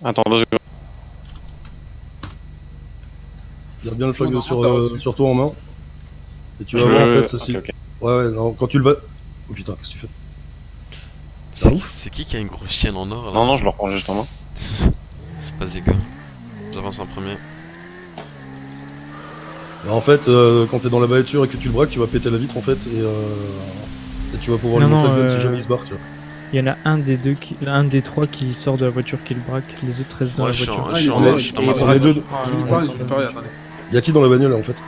Attends, 2 secondes. Garde bien le flag sur toi en main. Et tu vas voir en fait ceci. Ok. Ouais, non, quand tu le vas. Oh putain, qu'est-ce que tu fais? C'est qui a une grosse chienne en or là? Non, je le reprends juste en main. Vas-y, gars. J'avance en premier. Bah, en fait, quand t'es dans la voiture et que tu le braques, tu vas péter la vitre en fait. Et tu vas pouvoir lui montrer le gun si jamais il se barre, tu vois. Il y en a un des trois qui sort de la voiture qui le braque, les autres restent dans Moi la je voiture. suis dans ma les salle. deux. Je vais lui parler, attendez. Y'a qui dans la bagnole là en fait?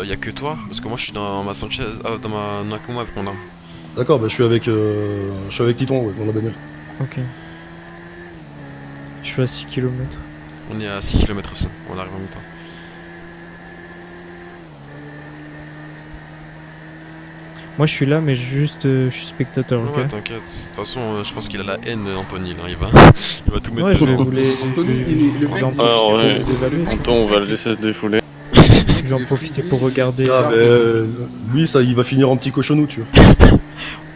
Y'a que toi, parce que moi je suis dans ma Sanchez, dans ma Nakuma avec mon arme. D'accord, bah je suis avec Titon ouais, dans la bagnole. Ok. Je suis à 6 km. On est à 6 km aussi, on arrive en même temps. Moi je suis là, mais juste je suis spectateur, ok? Ouais, t'inquiète. De toute façon, je pense qu'il a la haine, Anthony, là. Il va tout mettre Ouais, je dedans. voulais le mec, en profiter Alors, pour ouais. vous évaluer. Anton, on va le laisser se défouler. Je vais en profiter pour regarder. Ah, lui, ça, il va finir en petit cochonou, tu vois.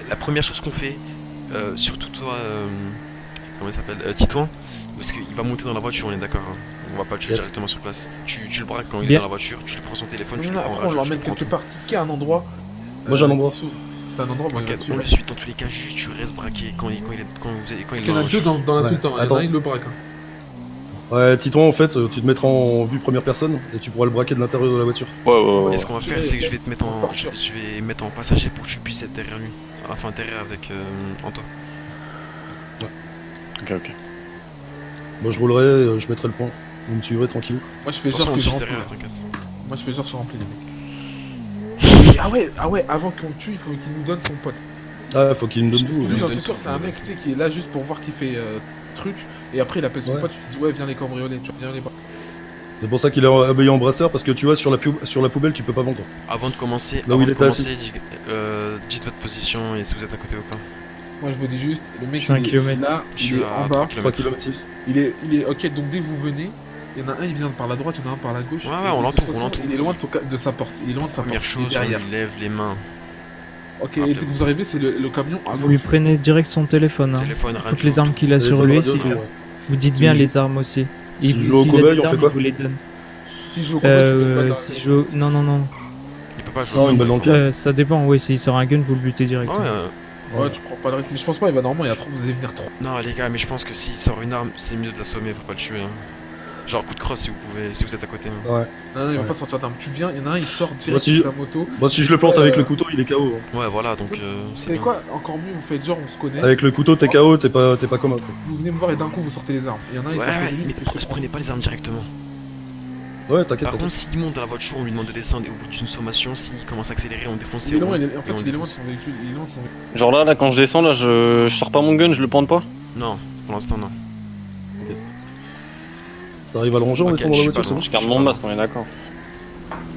La première chose qu'on fait, surtout toi, comment il s'appelle, Titouan, parce qu'il va monter dans la voiture, on est d'accord, hein. On va pas le tuer directement sur place. Tu le braques quand il est dans la voiture, tu lui prends son téléphone, tu le prends en après on rage, le tu ramène le prends quelque tout. part, qui a un endroit. Moi, j'ai un endroit. T'as un endroit, moi, Ok, on le suit dans tous les cas, juste tu restes braqué quand il il y en a deux dans l'insultant, il y en a un, il le braque. Ouais, Titon, en fait, tu te mettras en vue première personne et tu pourras le braquer de l'intérieur de la voiture. Ouais. Et ce qu'on va faire, c'est que je vais te mettre en, je vais mettre en passager pour que tu puisses être derrière lui, enfin derrière avec Anto. Ok. Moi, je roulerai, je mettrai le point. Vous me suivrez tranquille. Moi je fais De toute genre façon, on que te je suit remplis. derrière, t'inquiète. Moi je fais genre que je remplis les mecs. Ah ouais, avant qu'on le tue, il faut qu'il nous donne son pote. Ah, faut qu'il me donne Parce que tout. lui, j'en suis sûr, c'est un mec tu sais, qui est là juste pour voir qu'il fait truc. Et après, il appelle son pote, tu dis ouais, viens les cambrioler, tu viens les bras. C'est pour ça qu'il est habillé en brasseur, parce que tu vois, sur la poubelle, tu peux pas vendre. Avant de commencer, Là où il était assis. dites votre position et si vous êtes à côté ou pas. Moi je vous dis juste, le mec Je suis à un il est kilomètre. là, Je il suis est à en 3 bas. 3 km. km 6. Il est ok, donc dès que vous venez, il y en a un, il vient par la droite, il y en a un par la gauche. Ouais, et on de l'entoure, toute on façon, l'entoure. Il est loin de sa porte. Il est loin de sa Première porte. chose, il est on derrière. lui lève les mains. Ok, et dès que vous arrivez, c'est le camion à Vous lui gauche. prenez direct son téléphone, hein. Téléphone, radio. Toutes les armes qu'il a sur lui, vous dites Si bien je- les armes aussi. si Et je joue au s'il a cobaye, des on fait armes, quoi il vous les donne. Si je joue au combat, tu peux pas Si je... Non, Il peut pas Non, jouer. une balle dans le cœur. Ça dépend, ouais, s'il sort un gun, vous le butez direct. Ah ouais, Ouais, tu prends pas de risque. Mais je pense pas, il va normalement, il y a trop, vous allez venir trop. non les gars, mais je pense que s'il sort une arme, c'est mieux de l'assommer, faut pas le tuer. Hein. Genre coup de crosse si vous pouvez, si vous êtes à côté. Hein. Ouais. Non, il va Ouais. pas sortir d'arme. Tu viens, il y en a un, il sort direct Moi, si de je- sa moto. Moi, si je le plante avec le couteau, il est KO. hein. Ouais, voilà, donc Vous c'est savez bien. quoi, encore mieux, vous faites genre, on se connaît. Avec le couteau, t'es KO, t'es pas commun. Quoi. Vous venez me voir et d'un coup, vous sortez les armes. Il y en a un, il Ouais, sort ouais, de lui, mais parce que je prenez pas les armes directement. Ouais, t'inquiète. Par contre, s'il monte dans la voiture, on lui demande de descendre et au bout d'une sommation, s'il commence à accélérer, on défonce Il ses est loin, roues en et fait, on il est loin de défonce. son véhicule. Il est loin de son véhicule. Genre là, quand je descends, là, je sors pas mon gun, je le plante pas. Non, pour l'instant, non. T'arrives à le ranger en Ok, étant dans je la suis voiture, pas c'est loin. bon? Je garde mon masque, on est d'accord.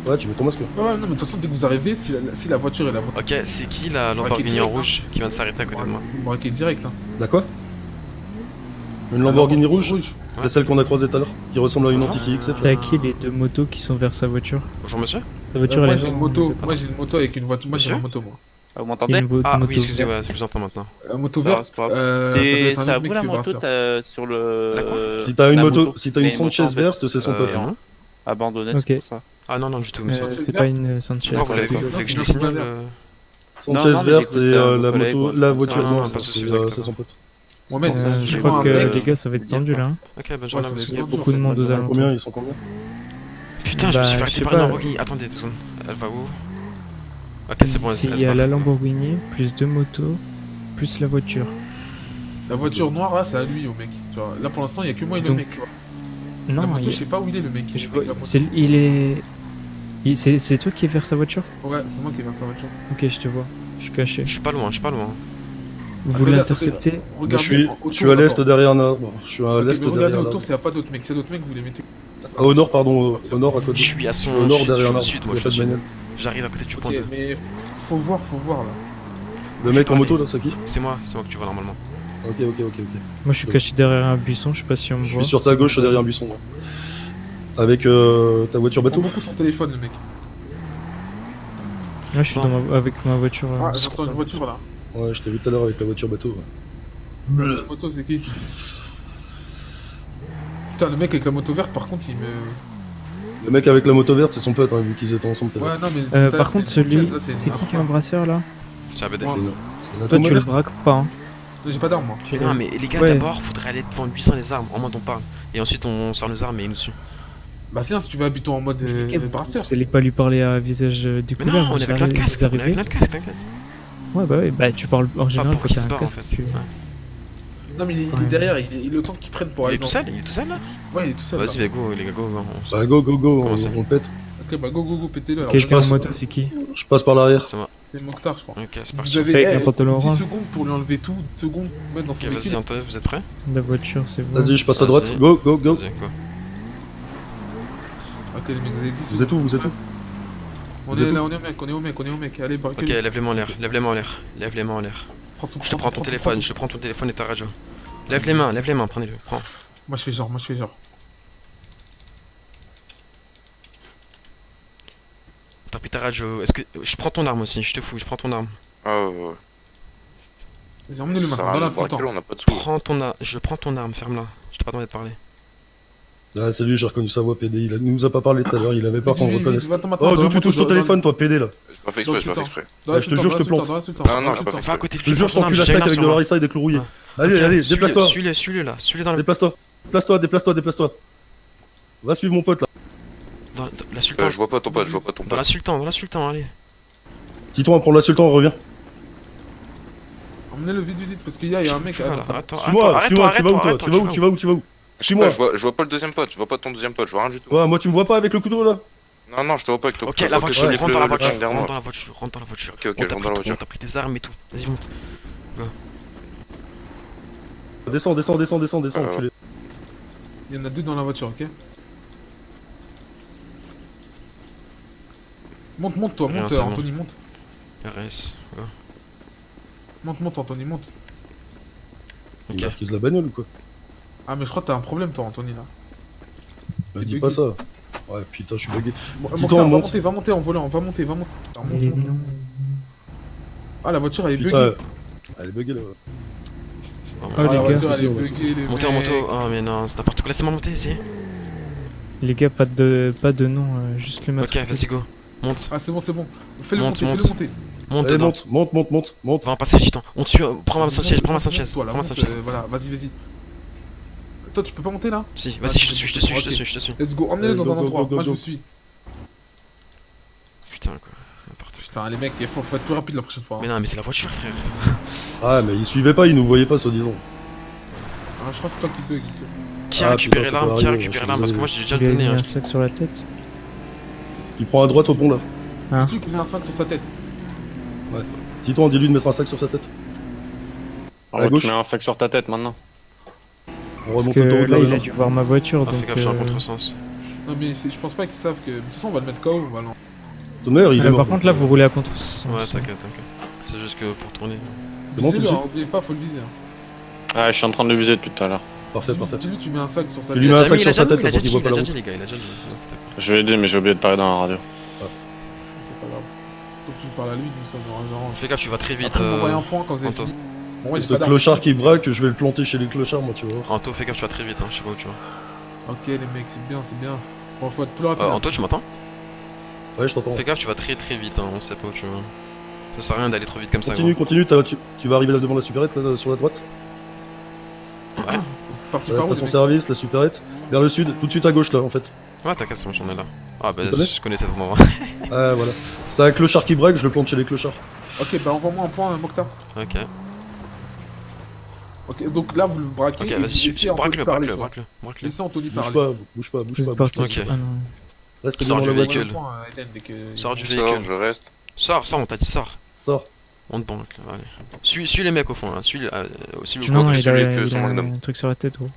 Ouais, tu mets ton masque là. Ouais, non, mais de toute façon, dès que vous arrivez, si la voiture est là, vous Ok, c'est qui la Lamborghini en rouge qui vient de s'arrêter à côté de moi? braquez direct là. La quoi? Une Lamborghini rouge? Ouais. C'est celle qu'on a croisée tout à l'heure, qui ressemble à une Entity XF. C'est à qui les deux motos qui sont vers sa voiture? Bonjour monsieur? Sa voiture, Moi elle j'ai est une moto, avec une voiture. Moi j'ai Monsieur une moto, moi. Vous Il y a m'entendez? une Ah moto oui, excusez-moi, je vous entends maintenant. La moto Non, verte. c'est pas grave. ça doit être un C'est à autre vous mec la qui est moto, brasseur. t'as sur le. La quoi Si t'as une la moto, si t'as une Mais moto, Sanchez en fait, verte, c'est son pote. Non? Abandonnée, Ok. c'est pour ça. Ah non, non, du tout monsieur. C'est pas une Sanchez. Pourquoi vous l'avez vu? d'accord. Vous voulez que je Non, le c'est signale vert. Sanchez Non, mais verte j'ai cru que et c'était un la collègue ou moto, un truc la comme voiture ça. Non, noire, pas de soucis, c'est vous inquiétez c'est pas. son pote. Mohamed, Je je Je vois crois un que mec. les gars, ça va être tendu là. hein. Ok, bonne Ouais, journée ça va monsieur. être Il y a beaucoup de monde aux Ils sont alentours. combien? Ils sont combien? Putain, je me suis fait Bah, arrêter je par sais une pas. Lamborghini. Attendez 2 secondes. Elle va où? Ok, c'est bon, S'il elle y se a la barre. Lamborghini, plus deux motos, plus la voiture. La voiture noire là, c'est à lui au mec. Tu vois. Là pour l'instant, il y a que moi et le Donc, mec. Tu vois. La Non, moto, il- je sais pas où il est le mec. je Le vois- mec, la moto. C'est toi qui es vers sa voiture? Ouais, c'est moi qui ai vers sa voiture. Ok, je te vois. Je suis caché. Je suis pas loin, je suis pas loin. Vous Attendez, l'interceptez? Moi, Regardez, je suis à l'est derrière un arbre. Je suis à Ok, l'est mais regardez derrière un autour, arbre. s'il n'y a pas d'autres mecs. S'il y a d'autres mecs, vous les mettez. Ah, au nord, pardon, au nord à côté. Je suis à Je suis son au nord sud, derrière je un suis au arbre. sud, moi Il y je a pas de suis au sud. bagnole. J'arrive à côté du point Ok, 2. mais faut voir là. Le mec en moto là, c'est qui? C'est moi que tu vois normalement. Ok. Moi, je suis caché derrière un buisson, je sais pas si on me Je voit. suis sur ta gauche derrière un buisson. Ouais. Avec ta voiture Prends bateau. beaucoup son téléphone, le mec. Là, je suis avec ma voiture. Ah, j'entends une voiture là. Ouais, je t'ai vu tout à l'heure avec la voiture bateau. Ouais. La moto, c'est qui? Putain, le mec avec la moto verte, par contre, il me. Le mec avec la moto verte, c'est son pote, hein, vu qu'ils étaient ensemble. tout à l'heure. Ouais, non, mais. ça, Par c'est contre, une celui. là, C'est une qui a un brasseur là? C'est un BD. Ouais. C'est la Toi, tu le verte. braques pas, hein. J'ai pas d'arme, moi. Tu Non, mais les gars, Ouais. d'abord, faudrait aller devant lui sans les armes. En mode on parle. Et ensuite on sort nos armes et il nous suit. Bah, viens, si tu veux habiter en mode brasseur. Vous allez pas lui parler à visage Mais découvert. non, on vous avait plein de arrivez- casques. vous On avait arrivez. plein de casques, t'inquiète. Ouais, bah ouais, bah tu parles en Pas général pour quand qu'il t'as se un barre en casque, fait. tu- Ouais. Non, mais il est Ouais. derrière, il le temps qu'il prenne pour Il aller est tout dans. seul, il est tout seul là. Ouais, il est tout seul. Vas-y, là. bah go, les gars, go. Bah, go, Comment on, ça on pète. Ok, bah go, pétez-le. alors. Quelqu'un en passe. moto, c'est qui? Je passe par l'arrière. Ça va. C'est Mokhtar, je crois. Ok, c'est Vous parti. avez Avec un pantalon 10 orange. secondes pour lui enlever tout, 10 secondes pour mettre dans son Ok, vas-y, équipe. Antoine, vous êtes prêts? La voiture, c'est bon. Vas-y, je passe à droite. Vas-y. Go. Vas-y, go. Ok, les mecs, vous avez 10 secondes. Vous êtes où, vous êtes où? On Vous est êtes là, on est au mec. Allez, Ok, braquez. lève les mains en l'air, lève les mains en l'air, lève les mains en l'air. Je te prends ton téléphone, je te prends ton téléphone et ta radio. Lève les mains, prenez-le, prends. Moi, je fais genre. T'as pris ta radio, est-ce que. Je prends ton arme aussi, je te fous, je prends ton arme. Ah ouais. Vas-y, emmenez-le Ça sert maintenant, à dans rien de braquer, l'instant. on a pas de sous. Je prends ton arme, ferme-la. Je t'ai pas demandé de parler. Ah, c'est lui, j'ai reconnu sa voix, PD. Il nous a pas parlé tout à l'heure, il avait peur qu'on le reconnaisse. Va-t'en Oh, d'où tu touches ton téléphone, toi, PD, là? J'ai pas fait exprès, j'ai pas fait exprès. Ouais, je te jure, je te plante. Ah non, j'ai pas fait Va à côté de Je te jure, je t'encule la sac avec de l'orissa et des clous rouillés. Allez, allez, déplace-toi. Suis-le là, suis-le dans le. Déplace-toi. Va suivre mon pote, là. Dans l'insultant. Je vois pas ton pote, Dans l'insultant, allez. Titouan, prends l'insultant, reviens. Emmenez-le vite, parce qu'il y a un mec. Je vois là, Attends, attends, Suis-moi, tu vas où, toi? arrête-toi, Tu vas où? Suis-moi. Je vois pas le deuxième pote, je vois pas ton deuxième pote, je vois rien du tout. Ouais, moi, tu me vois pas avec le couteau, là? Non, je te vois pas avec ton Ok, couteau, la je vois que voiture, avec rentre dans la voiture, le derrière moi. rentre dans la voiture. Ok, je rentre dans la voiture. On t'a pris tes armes et tout. Vas-y, monte. Descends, ouais. tu les... il y en a 2 dans la voiture, ok? Monte, toi, Rien, monte, c'est bon. Anthony, monte. RS, go. Monte, Anthony, monte. Il a frise la bagnole ou quoi? Ah, mais je crois que t'as un problème, toi, Anthony, là. Me dis pas ça. Ouais, putain, je suis bugué. Mokhtar, Titouan, monte. va monter en volant, va monter. Il est mignon. Ah, la voiture, elle est Putain, buggée. elle est buggée, là. Oh, Ah, la les voiture, gars, elle est vas-y, buggée, les Montez en mecs. moto. Oh, mais non, c'est n'importe quoi. Laissez-moi monter, si. les gars, pas de nom, juste le Ok, matricule. vas-y, go. Monte. Ah, c'est bon. Fais-le Monte, monter, monte. fais-le monter. Monte Allez, dedans. monte. Va en passer, Gitan. On te suit. Prends ma Sanchez, prends ma Monte, Sanchez. toi, là, Prends ma monte, Sanchez. Voilà, vas-y. Toi, tu peux pas monter, là? Si, vas-y, je te suis. Let's go, emmenez-le dans Go, un go, endroit. go, Moi, je go. vous suis. Putain, quoi. N'importe quoi. Putain, les mecs, il faut être plus rapide la prochaine fois. Mais non, mais c'est la voiture, frère. Ah, mais il suivait pas, il nous voyait pas, soi-disant. Ah, je crois que c'est toi qui bug. Qui a Ah, récupéré putain, ça l'arme? peut Qui a arriver, récupéré je l'arme? suis Parce que moi, j'ai déjà Il lui a donné. mis Hein. un sac sur la tête. Il prend à droite au pont, là. Hein? Celui qui met un 5 sur sa tête. Titouan, dis-lui de mettre un sac sur sa tête. Alors, gauche. tu mets un sac sur ta tête maintenant. On Parce remonte que au haut de là, la il a maison. dû voir ma voiture, Ah, donc... fais gaffe, je suis en contresens. Non, mais je pense pas qu'ils savent que. De toute façon, on va le mettre KO. On va l'en- Tonnerre, il est mort. Par contre, là, vous roulez à contre. Ouais, t'inquiète. C'est juste que pour tourner. C'est bon, tu le Visez-le, sais? hein, oubliez pas, faut le viser. hein. Ah, je suis en train de le viser depuis tout à l'heure. Parfait. Dis-lui, tu mets un sac sur sa Tu tête. lui mets un sac Il a sur sa déjà tête, là, dit, pour qu'il voit pas il a la déjà route. dit, les gars, il a déjà dit. Je vais aider, mais j'ai oublié de parler dans la radio. C'est pas grave. Faut que tu parles à lui, nous ça nous arrange. Fais gaffe, tu vas très vite. Après, m'envoyer un point quand vous avez Anto. fini. Bon, ouais, j'ai Ce pas d'arme. clochard qui braque, je vais le planter chez les clochards, moi, tu vois. Anto, fais gaffe, tu vas très vite, hein, je sais pas où tu vas. Ok, les mecs, c'est bien. Bon, faut être plus rapide. Anto, tu m'entends? Ouais, je t'entends. Fais gaffe, tu vas très vite, hein, on sait pas où tu vas. Ça sert à rien d'aller trop vite comme ça. Continue, tu vas arriver là devant la supérette, là, sur la droite. C'est parti La par où, les station mecs service, la supérette. Vers le sud, tout de suite à gauche, là, en fait. Gros. Ouais, t'inquiète, c'est bon, j'en ai là. Ah, bah, Tu connais je connais cet endroit. Ah, voilà. C'est un clochard qui braque, je le plante chez les clochards. Ok, bah envoie-moi un point, Mokhtar. Ok, Ok, donc là, vous le braquez. ok, et vas-y, vous laissez Anthony braque-le, parler, braque-le, toi. braque-le. Laissez Anthony Bouge parler. pas, bouge pas, C'est bouge parti. pas. Ok. Ah non. Reste Sors bien du dans la véhicule. voiture. Point, Eden, dès que- Sors du Sors, véhicule. je reste. Sors, on t'a dit sors. Sors. On te banque, là, allez. Suis les mecs au fond, là. Suis le Non, contre il a, celui avec il son a magnum. un truc sur la tête, gros.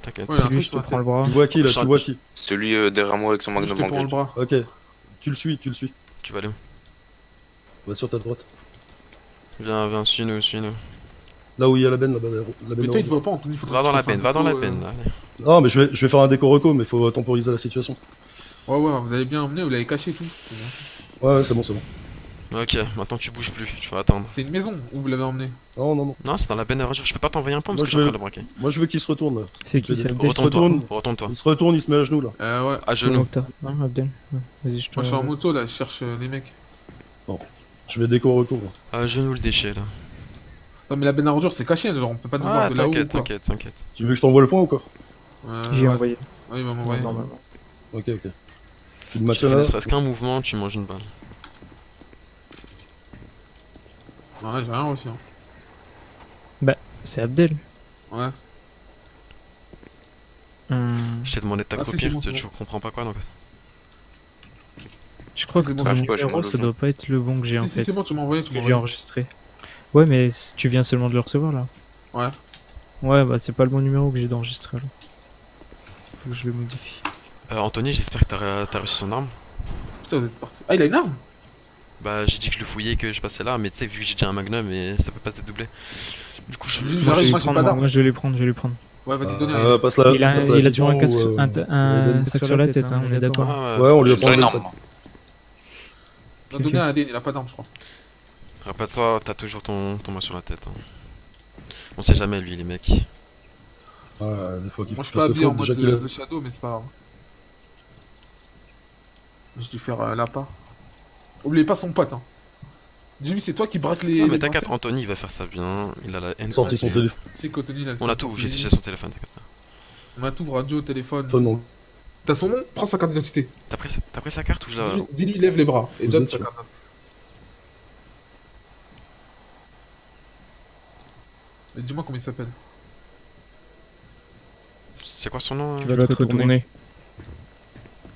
T'inquiète. Ouais, C'est un lui, truc je te sur la prends le tête. bras. Tu vois qui, là, Sors. tu vois qui? Celui derrière moi avec son Je magnum te en prends le gueule. bras. Ok. Tu le suis. Tu vas aller où? Va sur ta droite. Viens, suis-nous. Là où il y a la benne, là-bas. La Mais benne toi, il en te haut. voit pas, Anthony. Faut Va dans la peine, allez. Non, mais je vais faire un déco reco, mais faut temporiser la situation. Ouais, vous avez bien emmené, vous l'avez caché et tout. Ouais, c'est bon. Ok, maintenant tu bouges plus, tu vas attendre. C'est une maison où vous l'avez emmené. Non, non, non. Non, c'est dans la benne à voiture, je peux pas t'envoyer un point parce Moi, que je suis en je train de le braquer. Moi, je veux qu'il se retourne là. C'est qui, c'est Abdel? se retourne. Retourne-toi. Il se retourne, il se met à genoux là. Ouais. À Ou genoux. Mokhtar? Non, Abdel. Ouais, vas-y, je te. Moi je suis en moto là, je cherche les mecs. Je vais déco retour. À genoux le déchet là. Non mais la benne à ordures c'est caché, genre on peut pas nous voir Ah, de là-haut. t'inquiète, quoi. t'inquiète. Tu veux que je t'envoie le point ou quoi? J'y ai Ouais. envoyé. Ouais, il va m'envoyer. Normalement. Ok, ok. Tu le Tu maintiens fais là. ne serait-ce qu'un mouvement, tu manges une balle. Non là j'ai rien reçu. Hein. C'est Abdel. Ouais. Je t'ai demandé de Ah, si, t'accroupir, c'est bon, tu c'est bon. comprends pas quoi donc. Je crois C'est que bon, ton c'est bon. numéro, Moi, je ça doit pas être le bon que j'ai en Si, fait. c'est bon, tu m'as envoyé, tu Que m'as j'ai envoyé. enregistré. Ouais, mais tu viens seulement de le recevoir là. Ouais. Ouais, bah c'est pas le bon numéro que j'ai d'enregistré là. Faut que je le modifie. Anthony, j'espère que t'as reçu son arme. Putain, vous êtes parti. Ah, il a une arme? Bah, j'ai dit que je le fouillais et que je passais là, mais tu sais, vu que j'ai déjà un magnum et ça peut pas se dédoubler. Du coup, je. J'arrive, Moi, je vais moi, les j'ai prendre, pas d'arme. moi je vais les prendre, je vais les prendre. Ouais, vas-y, donnez. Passe la. Il a, passe la il a toujours un, Titan casque, ou, un sac sur la tête, hein, on est d'accord. Ouais, on lui a C'est pas une enlevé le arme. sac. Non, donnez à Adèle, il a pas d'arme, je crois. Rappelle-toi, t'as toujours ton main sur la tête. Hein. On sait jamais, lui, les mecs. Ouais, des fois qu'il Moi, je suis fasse pas le habillé en faux, mode déjà qu'il a. The Shadow, mais c'est pas grave. J'ai dû faire l'appât. Oubliez pas son pote, hein. Jimmy, c'est toi qui braque les. Non, mais les t'inquiète, Français. Anthony, il va faire ça bien. Il a la haine. Sorti son téléphone. C'est qu'Anthony, il a le On a téléphone. tout, j'ai son téléphone, t'inquiète pas. On a tout, radio, téléphone. Non. T'as son nom? Prends sa carte d'identité. T'as pris sa carte ou je la. Dis-lui, lève les bras et Vous donne êtes sa sûr? carte d'identité. Et dis-moi comment il s'appelle. C'est quoi son nom Tu vas le retourner.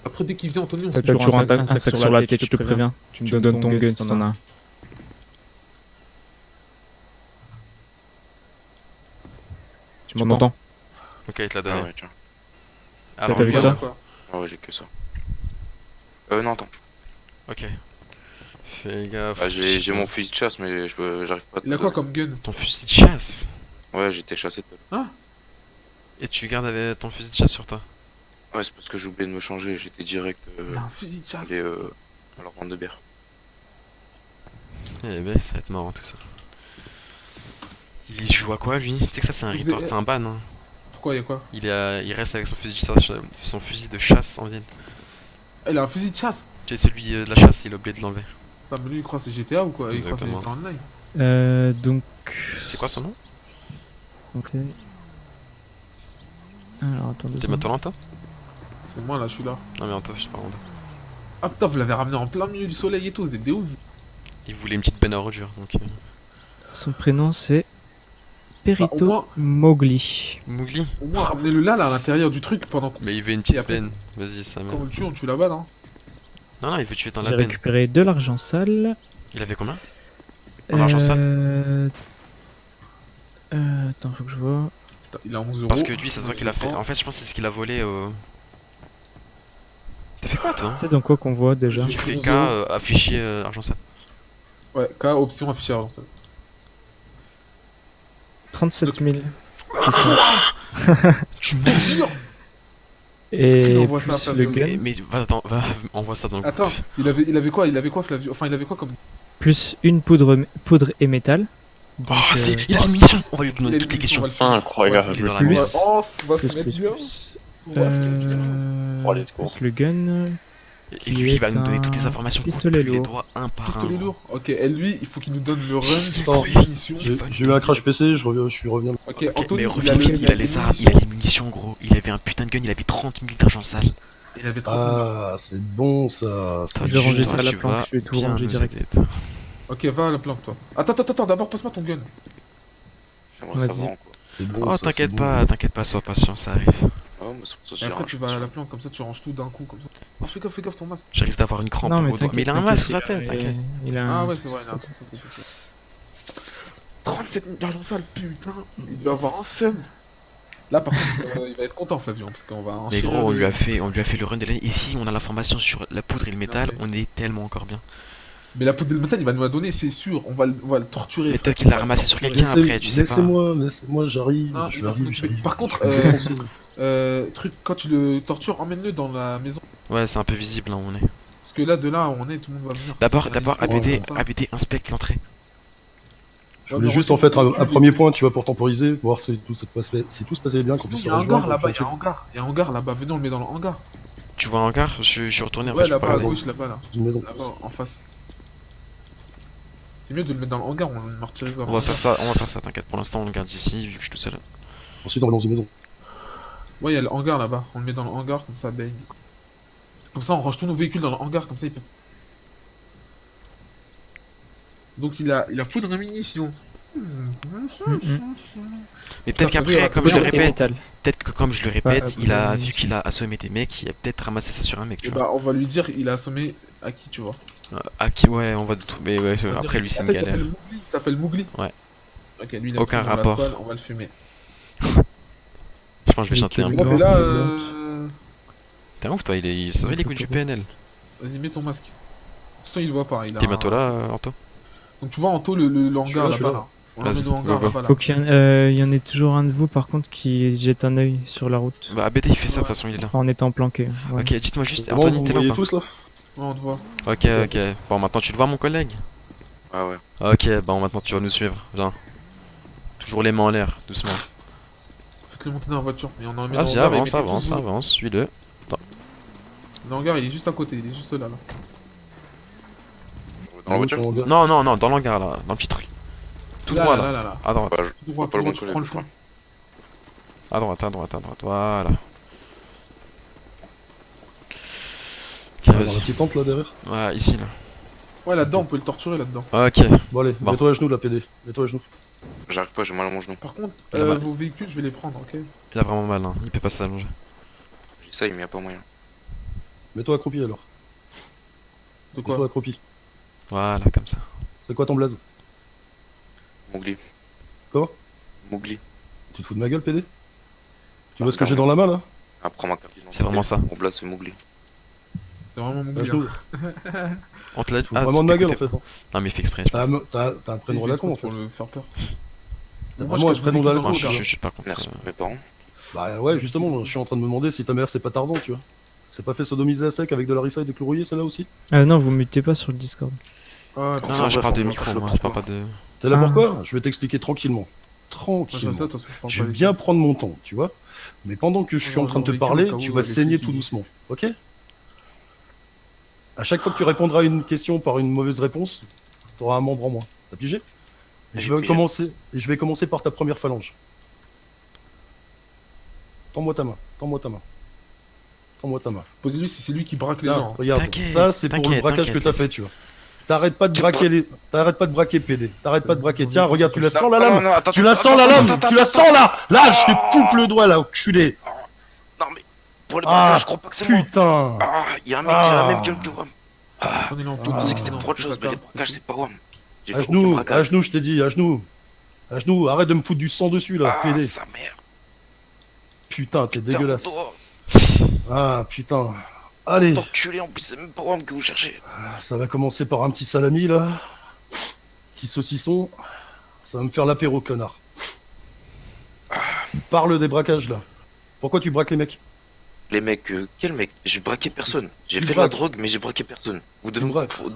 Après, dès qu'il vient, Anthony, on T'as se toujours un sac sur la tête, je te préviens. Tu me donnes ton gun si t'en as un. Tu m'entends? Ok, il te l'a Ah donné. ouais, tiens. Alors, T'as vu Voilà, ça? quoi. Ah ouais, j'ai que ça. Non, attends. Ok. Fais gaffe. Ah, j'ai mon fusil de chasse, mais j'arrive pas à te Il a le quoi donner. comme gun? Ton fusil de chasse. Ouais, j'étais chassé tout à l'heure. Et tu gardes avec ton fusil de chasse sur toi. Ouais, c'est parce que j'ai oublié de me changer, j'étais direct Il a un fusil de chasse. allé à leur vente de bière. Eh ben, ça va être marrant tout ça. Il joue à quoi lui? Tu sais que ça c'est un Vous report, êtes- c'est un ban. Hein. Pourquoi, il y a quoi? Il reste avec son fusil de chasse en ville. Ah, il a un fusil de chasse. Tu sais, celui de la chasse, il a oublié de l'enlever. Ça me lui, il croit que c'est GTA ou quoi? Il croit que c'est Exactement. GTA Online. Donc. C'est quoi son nom? Ok. Alors attends deux T'es secondes. maintenant toi? C'est moi là, je suis là. Non mais Anto, je sais pas. Ah putain, vous l'avez ramené en plein milieu du soleil et tout, vous êtes des ouf. Il voulait une petite benne à ordures donc. Son prénom c'est Bah, Perito au moins- Mowgli. Mougli. Au moins, ramenez-le là, à l'intérieur du truc pendant qu'on Mais il veut une Et petite après- benne. Vas-y, ça quand on m'a. le tue, on tue là-bas, non? Non, il veut tuer dans la J'ai benne. récupéré de l'argent sale. Il avait combien? En argent sale Attends, faut que je vois. Putain, il a 11 €. Parce que lui, ça se voit qu'il a fait. En fait, je pense que c'est ce qu'il a volé au. T'as fait quoi toi? C'est dans quoi qu'on voit déjà? Tu fais 11 K euros. affiché argent sale. Ouais, K, option affichée avant ça. 37 000. Tu me Jure. Qui Et envoie ça à plus Fabio? le gun. Mais attends, envoie ça dans le Attends, groupe. il avait quoi? Il avait quoi, Flavio? Enfin, il avait quoi comme. Plus une poudre et métal. Donc, Oh, il a les munitions! On va lui demander Il a toutes les on questions. va le filmer. Incroyable. Il est dans la Plus- merde. Oh, on va se plus, mettre plus, bien. plus. On va se mettre bien. Oh, let's go. Plus le gun. Et lui, il va est nous donner un toutes les informations. pistolet Coupe-lui les lourd. doigts un par un. Pistolet lourd. Ok, et lui, il faut qu'il nous donne le run, Attends, les munitions. J'ai eu un crash PC, je reviens. Ok, Ok, Anthony, mais il reviens a vite, il a les munitions. armes, il a les munitions gros. Il avait un putain de gun, il avait 30 000 d'argent sale. Il avait 30 000. Ah, c'est bon ça. Toi, Je vais ranger toi, ça à la tu planque, vas je vais tout bien ranger nous direct. aider, toi. Ok, va à la planque, toi. Attends, d'abord passe-moi ton gun. J'aimerais Vas-y. savoir quoi. C'est bon. Oh, ça, c'est t'inquiète bon. pas, sois patient, ça arrive. Ah ouais, mais c'est pour ça que Et j'ai après, un tu vas à la planque, comme ça, tu ranges tout d'un coup, comme ça. Oh, fais gaffe ton masque. Je risque d'avoir une crampe Non, au mais doigt. t'inquiète. Mais il a un t'inquiète, masque sous sa il a- tête, t'inquiète. Il a un. Ah ouais, c'est vrai, sous là. sa tête. Ça, c'est sûr. 37 000 d'argent sale, putain. Il va avoir un seum. Là, par contre, il va être content, Flavio, parce qu'on va Mais enchaîner. gros, on lui a fait le run de l'année. Ici, on a l'information sur la poudre et le métal, fait. on est tellement encore bien. Mais la poudre de métal, il va nous la donner, c'est sûr. On va le torturer. Mais peut-être qu'il l'a ramassé sur quelqu'un après, tu sais pas. Laissez-moi, j'arrive. Ah, Je il va s'en arrive, occuper. j'arrive. Par contre, Je vais foncer. truc, quand tu le tortures, emmène-le dans la maison. Ouais, c'est un peu visible là où on est. Parce que là, de là où on est, tout le monde va venir. D'abord, Ça fait d'abord, rien du tout, ABD, comme ça. ABD, inspecte l'entrée. Je voulais juste en fait un premier point, tu vois, pour temporiser, voir si tout se passait bien, qu'on Sinon, puisse il se y a un rejoindre. hangar là-bas, il y a un hangar. Il y a un hangar là-bas, venez, on le met dans le hangar. Tu vois un hangar? Je suis retourné, en Ouais, fait, je peux pas là-bas à regarder. gauche, là-bas, là. Dans une maison. Là-bas, en face. C'est mieux de le mettre dans le hangar, on le martyrise dans le On va hangar. faire ça, t'inquiète. Pour l'instant, on le garde ici, vu que je suis tout seul. Ensuite, on va dans une maison. Ouais, il y a le hangar là-bas, on le met dans le hangar, comme ça, bang. Comme ça, on range tous nos véhicules dans le hangar, comme ça, il peut. Donc, il a peu de munitions. Mais peut-être Ça, qu'après, ça comme veut je le dire- répète, métal. peut-être que comme je le répète, Ouais, il a ouais, vu ouais. qu'il a assommé des mecs, il a peut-être ramassé ça sur un mec, tu Et vois. bah, on va lui dire, il a assommé à qui, tu vois. Ah, qui, ouais, on va tout. Mais ouais, On va après, dire- lui, c'est une Attends, il galère. s'appelle Mougli, il s'appelle Mougli. Ouais. Ok, lui, il a Aucun pris dans la rapport. spawn, on va le fumer. Je pense que je vais Et chanter un que peu. Bon, Gore mais là, qui T'es un ouf, toi, il ça va les coups du PNL. vas-y, mets ton masque. De toute façon, il le voit pas. Il a T'es un- bientôt là, Anto? Donc, tu vois, Anto, le Je suis hangar là, je suis là-bas, là. là. On le Vas-y, met dans le go, hangar go. là-bas, là. Faut il y en ait toujours un de vous par contre qui jette un œil sur la route Bah, ABD, il fait ça, de Ouais. toute façon, il est là. en étant planqué. Ouais. Ok, dites-moi juste, Bon, Anthony, vous t'es là ou voyez pas? tous là? Ouais, on te voit. Ok, ok. Bon, maintenant, tu le vois, mon collègue? Ah ouais. Ok, bon, maintenant, tu vas nous suivre. Viens. Toujours les mains en l'air, doucement. Faites-le monter dans la voiture. Et on en met dans le Vas-y, hangar, avance, et mettez avance, tous vos- avance, suis-le. Le hangar, il est juste à côté, il est juste là, là. Dans la voiture? Ton gars. Non, non, non, dans l'hangar, là, dans le petit truc. Tout droit, là. là. À droite, Bah, je Tout droit, vois pas le tout bon droit, tu collègue, prends le je crois. point. à droite, à droite, à droite, voilà. Ok, Dans la vas-y. petite tente là derrière. Ouais, ici, là. Ouais, là-dedans, on peut le torturer là-dedans. Ok. Bon, allez, Bon. mets-toi à genoux là, PD. Mets-toi à genoux. J'arrive pas, j'ai mal à mon genou. Par contre, Il a mal. vos véhicules, je vais les prendre, ok? Il a vraiment mal, hein. Il peut pas s'allonger. J'essaye, mais y a pas moyen. Mets-toi accroupi alors. De quoi? Mets-toi accroupi. Voilà, comme ça. C'est quoi ton blaze? Mougli. Quoi? Mougli. Tu te fous de ma gueule, PD? Tu Ah, vois ce que j'ai clairement. dans la main là? Ah, prends ma carte d'identité. C'est vraiment ça. Mon blast, c'est Mougli. C'est vraiment mon À genoux. gars. On te l'a Tu te fous vraiment de ma gueule en fait. hein. Non, mais il fait exprès, je pense. T'as un prénom à la con en fait. Pour le faire peur. T'as Moi, vraiment je un prénom à la cache con. Non, mes tu vois. je par contre. Merci pour mes parents. Bah ouais, justement, je suis en train de me demander si ta mère c'est pas Tarzan, tu vois. C'est pas fait sodomiser à sec avec de la rissa et des clous rouillés, celle-là aussi? Non, vous mutez pas sur le Discord. Ouais, Non, Enfin, non, je bref, parle de on- micro, je moi, prends je parle pas. pas de. T'es là Ah. pourquoi? Je vais t'expliquer tranquillement. moi, je reste là, de Tranquillement. toute façon, je prends Je pas vais les- bien prendre mon temps, tu vois. Mais pendant que je suis Ouais, en train de te dans le véhicule, parler, au cas où, tu vas les saigner filles tout qui- doucement, ok? À chaque fois que tu répondras à une question par une mauvaise réponse, t'auras un membre en moins. T'as pigé? Et J'ai je vais pigé. commencer par ta première phalange. Tends-moi ta main. Tends-moi ta main. Tends-moi ta main. Posez-lui si c'est lui qui braque les Là, gens. regarde. T'inquiète, Ça, c'est pour le t'inquiète, braquage que t'inquiète, t'as fait, tu vois. T'arrêtes pas de braquer PD. T'arrêtes pas de braquer. Tiens, regarde, tu la sens la Non, lame. non, attends, Tu la attends, sens la attends, lame. attends, Tu la attends, sens là. Là, je te coupe le doigt là, enculé. Non, mais pour les Ah, braquages, je crois pas que c'est moi. putain. Ah, y'a un mec qui a la Ah. même gueule que WAM. Ah, Prenez-le en Ah. photo. je pensais que c'était Non, pour autre c'est chose, pas mais les grave. braquages, c'est pas WAM. J'ai À fait aucun genoux, braquage. je t'ai dit, à genoux. À genoux, arrête de me foutre du sang dessus là, Ah, PD. sa mère. Putain, t'es Putain, dégueulasse. mon doigt. Ah, putain. Allez, Enculé, en plus, c'est même pas WAM que vous cherchez. ça va commencer par un petit salami là. Petit saucisson. Ça va me faire l'apéro, connard. Parle des braquages là. Pourquoi tu braques les mecs? Les mecs, quel mec? J'ai braqué personne. J'ai Tu fait de la braques. drogue, mais j'ai braqué personne. Vous devez, Tu me braques. vous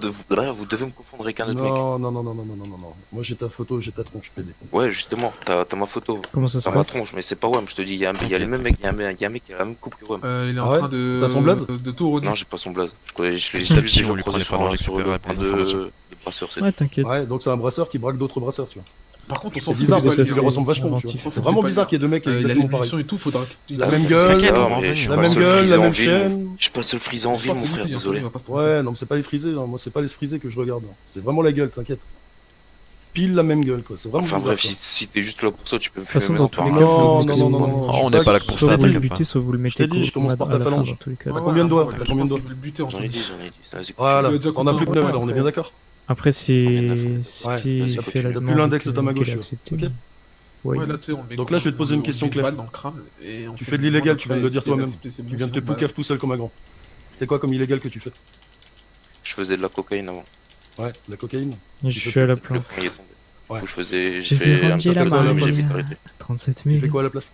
devez me confondre avec un autre mec. Non, non, non, non, non, non, non, non. Moi j'ai ta photo, j'ai ta tronche, PD. Ouais, justement, t'as ma photo. Comment ça se T'as ma passe? tronche, mais c'est pas WAM, je te dis. Il y a les mêmes mecs, il y a un mec qui a la même coupe que WAM. Il est Ah en ouais train de. T'as son blaze de tout rôder. Non, j'ai pas son blaze. Je l'ai Petit, juste on déjà lui prend croisé les sur phalanges, sur le etc., point les informations. de brasseur. C'est Ouais, t'inquiète. Ouais, donc c'est un brasseur qui braque d'autres brasseurs, tu vois. Par contre, on s'en C'est fout. bizarre c'est parce pas que lui, tu lui hein. ressembles vachement, tu inventif. vois. Faut C'est que vraiment c'est pas bizarre lui. qu'il y ait deux mecs Il a les exactement pareils. munitions et tout, faudra. La même gueule, T'inquiète, on va en mais venir. je suis La pas même le seul gueule, frisé la en même ville. chaîne. Je suis pas le seul frisé en Je ville, pense mon que c'est frère, lui, hein, désolé. il va pas se tromper. Ouais, non, mais c'est pas les frisés, hein. Moi c'est pas les frisés que je regarde. hein. C'est vraiment la gueule, t'inquiète. Pile la même gueule, quoi. C'est vraiment Enfin bizarre, bref, quoi. si t'es juste là pour ça, tu peux me De toute façon, filmer dans maintenant tous les par cas, là. Non, faut non, que non, vous- non, non, Oh, je on suis n'est pas là pour Soit ça, vous le t'inquiète butez, pas. soit vous le Je t'ai mettez dit, je commence par ta à la fin, phalange. dans tous les cas. Ouais, combien de doigts ouais, T'as je combien de pense doigts qu'il veut le buter en J'en ai plus. dit. Ça, vas-y. Voilà, Il a déjà on a plus que compté 9 en là, on est bien d'accord. Après, si Ouais, si vas-y, fait la t'as plus demande l'index de ta main qu'il gauche, a tu vois. accepté. Ok. Ouais. Ouais, là, tu sais, on met Donc là, je vais te poser une question, on met Clef. balle dans le crâne et on Tu fait fais de le l'illégal, demande tu viens de le après, dire si elle toi-même. accepte, c'est bon, Tu viens de te sinon, bah, poucave tout seul comme un grand. C'est quoi comme illégal que tu fais? Je faisais de la cocaïne avant. Ouais, la cocaïne. Je suis à la Le planque. premier est tombé. Ouais. Du coup, j'ai J'ai fait un rangé peu la de main. j'ai main. sécurité. 37 Tu 000. fais quoi à la place?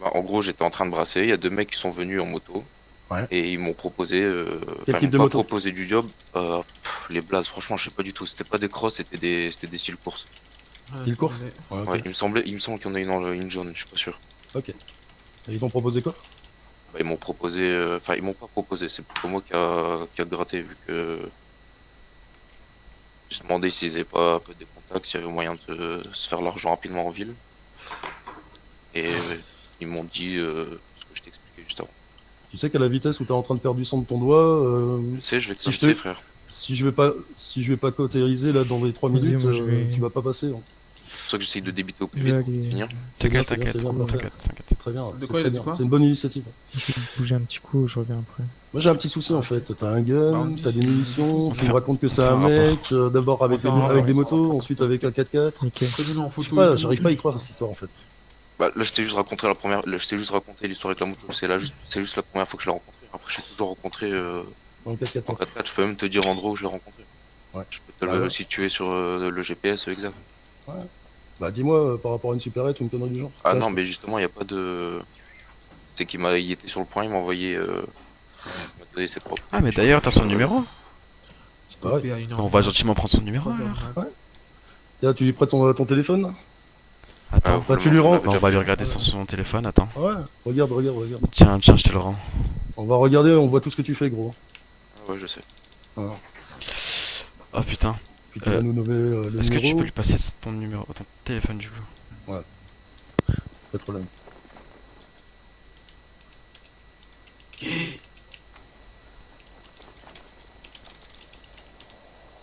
Bah, en gros, j'étais en train de brasser, il y a deux mecs qui sont venus en moto. Ouais. Et ils m'ont proposé, Quel enfin, type ils de m'ont pas moto? proposé du job. Les blazes, franchement, je sais pas du tout. C'était pas des cross, c'était des styles course. Style course? Ouais, ok. Ouais, il me semble qu'il y en a une jaune, je suis pas sûr. Ok. Et ils t'ont proposé quoi? Bah, ils m'ont proposé, enfin, ils m'ont pas proposé, c'est plutôt moi qui a gratté, vu que j'ai demandé s'ils avaient pas un peu des contacts, s'il y avait moyen de se faire l'argent rapidement en ville. Et ils m'ont dit ce que je t'expliquais juste avant. Tu sais qu'à la vitesse où t'es en train de perdre du sang de ton doigt, Tu sais, je vais Si je commencer, te- frère. si je vais pas cautériser là dans les 3 Vas-y, minutes, moi, je vais- tu vas pas passer. Hein. C'est pour ça que j'essaye de débiter au plus Je vais vite pour aller- finir. C'est bien, T'inquiète, c'est bien, t'inquiète, c'est bien de le faire. t'inquiète. Très bien, De c'est quoi, il très a dit bien. quoi C'est une bonne initiative. Je vais bouger un petit coup, je reviens après. Moi j'ai un petit souci en fait. T'as un gun, t'as des munitions, tu me faire- racontes que c'est on un fait un mec, d'abord avec, On fait un avec des rapport. motos, ensuite avec un 4x4. Nickel. Prenez-le en Je photo. sais pas, et tout. j'arrive pas à y croire cette histoire en fait. Bah, là, je t'ai juste raconté la première. Je t'ai juste raconté l'histoire avec la moto. C'est juste la première fois que je l'ai rencontré. Après, j'ai toujours rencontré Dans le 4x4. en 4x4. Je peux même te dire l'endroit où je l'ai rencontré. Ouais. Je peux te Bah le ouais. situer sur le GPS exact. Bah dis-moi par rapport à une supérette ou une connerie du genre. Ah Là, non, je- mais justement, il n'y a pas de. C'est il était sur le point, il m'a envoyé. Il m'a donné ses propres. Ah, mais d'ailleurs, t'as son numéro. Bah ouais. À 1h. On va gentiment prendre son numéro. alors. Tiens, tu lui prêtes ton téléphone là. Attends, bah, tu lui rends. on va lui regarder sur son téléphone, attends. Ouais, regarde. Tiens, je te le rends. On va regarder, on voit tout ce que tu fais gros. Ouais, je sais. Oh putain, Puis tu vas nous nommer le est-ce que tu numéro. peux lui passer ton numéro, ton téléphone du coup? Pas de problème.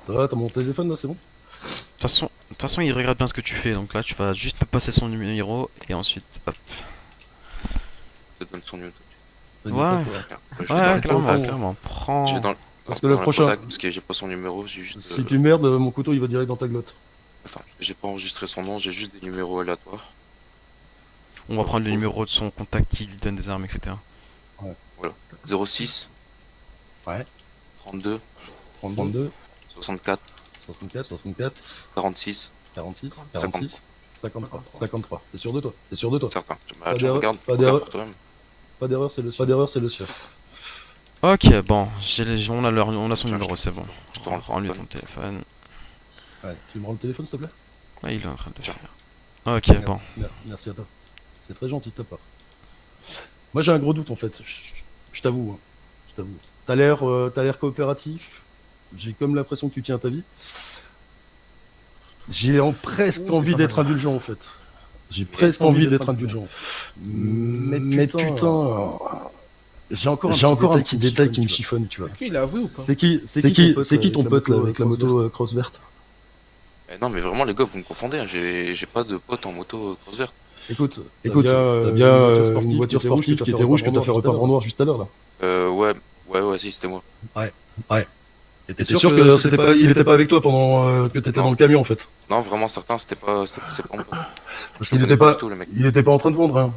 Ça va, t'as mon téléphone là, c'est bon? De toute façon, il regarde bien ce que tu fais, donc là, tu vas juste me passer son numéro et ensuite, hop. Je te donne son numéro tout de suite. Ouais. Je vais dans Ouais, le- clairement, je vais prends. dans Parce que le dans prochain- contact, parce que j'ai pas son numéro, j'ai juste. Si tu merdes, mon couteau il va direct dans ta glotte. Attends, j'ai pas enregistré son nom, j'ai juste des numéros aléatoires. On va prendre le numéro de son contact qui lui donne des armes, etc. 06. Ouais. 32 32, 64 64, 46. 46, 50. 46, 53. T'es sûr de toi? T'es sûr de toi? Certain. Pas Tu d'erreur- regardes, pas regarde d'erreur. pour toi-même. Pas d'erreur, c'est le sien. Ok, bon, on a son Tiens, numéro, c'est bon. je te rends le Rends-lui téléphone. ton téléphone. Ouais, tu me rends le téléphone s'il te plaît? Ouais, il est en train de le Tiens. faire. Ok, bon. Merci à toi. C'est très gentil de ta part. Moi j'ai un gros doute en fait. Je t'avoue. Hein. Je t'avoue. T'as l'air coopératif. J'ai comme l'impression que tu tiens ta vie. Presque Ouh, envie c'est pas d'être mal. indulgent en fait. J'ai presque envie d'être indulgent. Mais putain, j'ai encore un petit détail qui me chiffonne, tu vois. Est-ce qu'il a avoué ou pas? C'est qui ton pote là avec la moto cross verte? Non, mais vraiment, les gars, vous me confondez. Hein. J'ai pas de pote en moto cross verte. Écoute, t'as bien une voiture sportive qui était rouge que t'as fait repeindre en noir juste à l'heure là. Ouais, si, c'était moi. Et t'es sûr que il était pas avec toi pendant que t'étais Non. dans le camion en fait? Non, vraiment certain, c'est pas mon pote. Parce Je qu'il connais était pas pas, du tout, le mec. il était pas en train de vendre. Hein.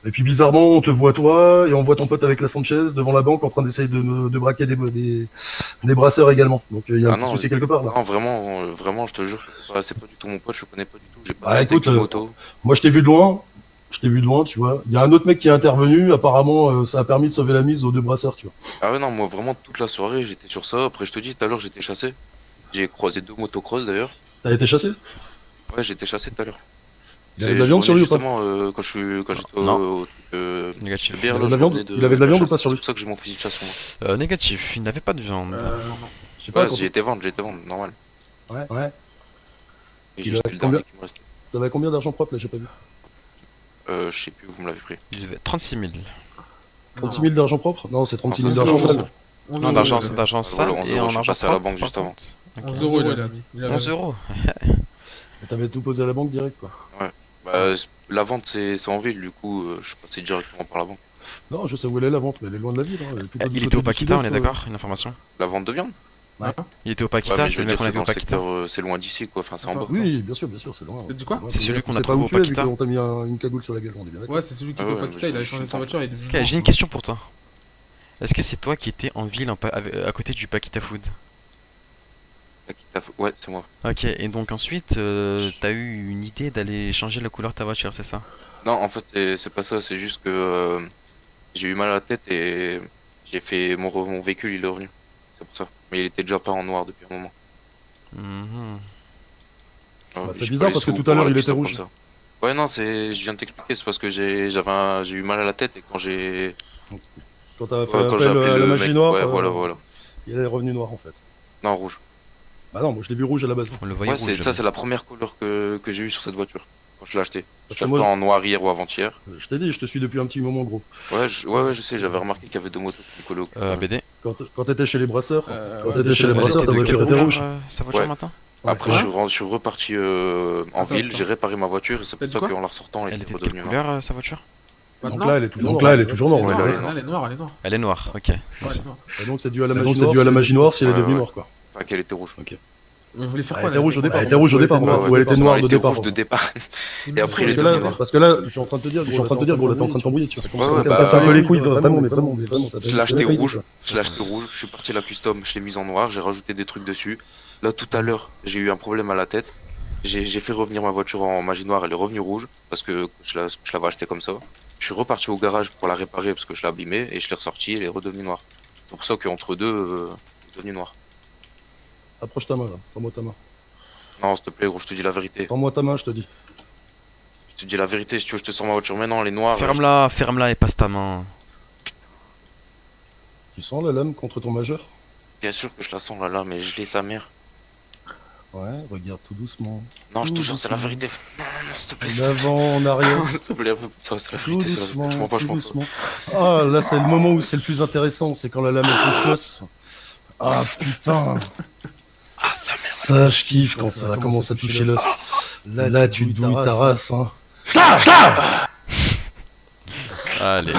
Et puis bizarrement, on te voit toi et on voit ton pote avec la Sanchez devant la banque en train d'essayer de braquer des brasseurs également. Donc il y a un Ah petit non, souci quelque part là. Non, vraiment, je te jure, c'est pas du tout mon pote, je le connais pas du tout. J'ai pas Bah, de écoute, moto. Moi je t'ai vu de loin. Tu vois. Il y a un autre mec qui est intervenu. Apparemment, ça a permis de sauver la mise aux deux brasseurs, tu vois. Ah ouais, non, moi, vraiment, toute la soirée, j'étais sur ça. Après, je te dis, tout à l'heure, j'étais chassé. J'ai croisé 2 motocross d'ailleurs. T'as été chassé? Ouais, j'étais chassé tout à l'heure. Il avait de la viande sur lui ou pas? Justement, quand j'étais au Négatif. bière, Il là, avait de la je viande- revenais de il avait de la viande ou chasse. pas sur lui? C'est pour ça que j'ai mon fusil de chasse sur moi. Négatif, il n'avait pas de viande. Non. Je sais pas. Ouais, quand- j'ai été vendre, normal. Ouais. Et Il j'ai avait jeté le combien dernier qui me restait. T'avais combien d'argent propre là? J'ai pas vu. Je sais plus où vous me l'avez pris. Il devait 36 000. 36 000 d'argent propre? Non, c'est 36 000 Non, d'argent c'est sale. 11 Non, euros, d'argent il avait. sale Voilà, 11 et euros, en je suis argent passé à la propre, banque par juste avant. contre. Ok. 11 euros, il a mis. Il avait 11 euros. Et t'avais tout posé à la banque direct quoi. Bah, la vente, c'est en ville, du coup, je suis passé directement par la banque. Non, je sais où elle est la vente, mais elle est loin de la ville. Hein. Elle est plutôt du Il côté était au du Paquita, on sud-est, est d'accord? Une information. La vente de viande? Il était au Ouais, Paquita, mais je c'est veux le mec dire, qu'on a c'est vu dans au le Paquita. secteur, c'est loin d'ici, quoi. Enfin, c'est en bas. Oui, bien sûr, c'est loin. T'as dit quoi? C'est celui qu'on a sait pas trouvé où au tu es, vu Paquita. qu'on t'a mis une cagoule sur la gueule, on est bien d'accord. Ouais, c'est celui qui Ah était au ouais, Paquita, il a je changé sa comprends. voiture, il est devenu. Ok, j'ai une question pour toi. Est-ce que c'est toi qui étais en ville à côté du Paquita Food? Ouais, c'est moi. Ok, et donc ensuite, t'as eu une idée d'aller changer la couleur de ta voiture, c'est ça? Non, en fait, c'est pas ça, c'est juste que j'ai eu mal à la tête et j'ai fait mon véhicule, il est revenu. C'est pour ça. Mais il était déjà pas en noir depuis un moment. Mhm. Ouais, c'est j'ai bizarre pas les parce que sous tout à pour l'heure, la il était piste comme rouge. ça. Ouais, non, je viens de t'expliquer, c'est parce que j'ai eu mal à la tête et quand j'ai Quand t'as fait quand j'ai appel appelé à la le magie mec, noire, ouais, voilà. il est revenu noir en fait. Non, rouge. Bah non, moi je l'ai vu rouge à la base. On le voyait Ouais, rouge. c'est la première couleur que j'ai eue sur cette voiture. quand je l'ai acheté. Parce Je que l'ai moi, acheté en noir hier ou avant-hier. je t'ai dit, je te suis depuis un petit moment, gros. Ouais, je sais, j'avais remarqué qu'il y avait deux motos qui me collaient au cul. BD. Quand t'étais chez les brasseurs, quand ouais, t'étais chez les brasseurs, ta voiture était rouge. Sa voiture Ouais. maintenant Après, Ouais. je suis reparti en Attends, ville, attends. j'ai réparé ma voiture et c'est T'as pour dit ça quoi qu'en la ressortant, elle Elle était était de quelle redevenue noire. couleur sa voiture? Donc là, elle est toujours noire. noire, Ouais, elle est Là, elle est noire, elle est noire. Elle est noire, ok. Ouais, elle est noire. Et donc c'est dû à la magie noire si elle est devenue noire, quoi. Enfin, qu'elle était rouge. Mais vous voulez faire Elle quoi était là, rouge au départ. noire Elle était rouge au départ, ou elle était noire Elle de était départ. rouge de départ. Et après, Parce elle que est là, devenue noire. je suis en train de te dire, gros, là, t'es en train de t'embrouiller, tu vois. Ouais, ouais, Ça bah, casse un peu ouais. les couilles, vraiment, mais vraiment. Je l'ai acheté rouge, je suis parti à la custom, je l'ai mise en noir, j'ai rajouté des trucs dessus. Là tout à l'heure, j'ai eu un problème à la tête. J'ai fait revenir ma voiture en magie noire, elle est revenue rouge parce que je l'avais achetée comme ça. Je suis reparti au garage pour la réparer parce que je l'ai abîmée et je l'ai ressortie, elle est redevenue noire. C'est pour ça qu'entre deux, elle est devenue noire. Approche ta main, là. Prends-moi ta main. Non, s'il te plaît, gros, je te dis la vérité. Prends-moi ta main, je te dis. Je te dis la vérité, si tu veux, je te sors ma voiture maintenant, elle est noire. Ferme-la et passe ta main. Tu sens la lame contre ton majeur? Bien sûr que je la sens là, mais je l'ai sa mère. Ouais, regarde tout doucement. Non, je te Tout jure, c'est la doucement. vérité. Non, s'il te plaît. D'avant, en arrière. S'il te plaît, c'est la Tout vérité, c'est la doucement, vérité. Je mens pas, je tout mens pas. doucement. Ah, là, c'est le moment où c'est le plus intéressant, c'est quand la lame elle touche l'os. Ah, putain. Ah, sa mère. Ça, je kiffe quand ça commence à toucher l'os. Là, tu douilles ta race, hein. Allez.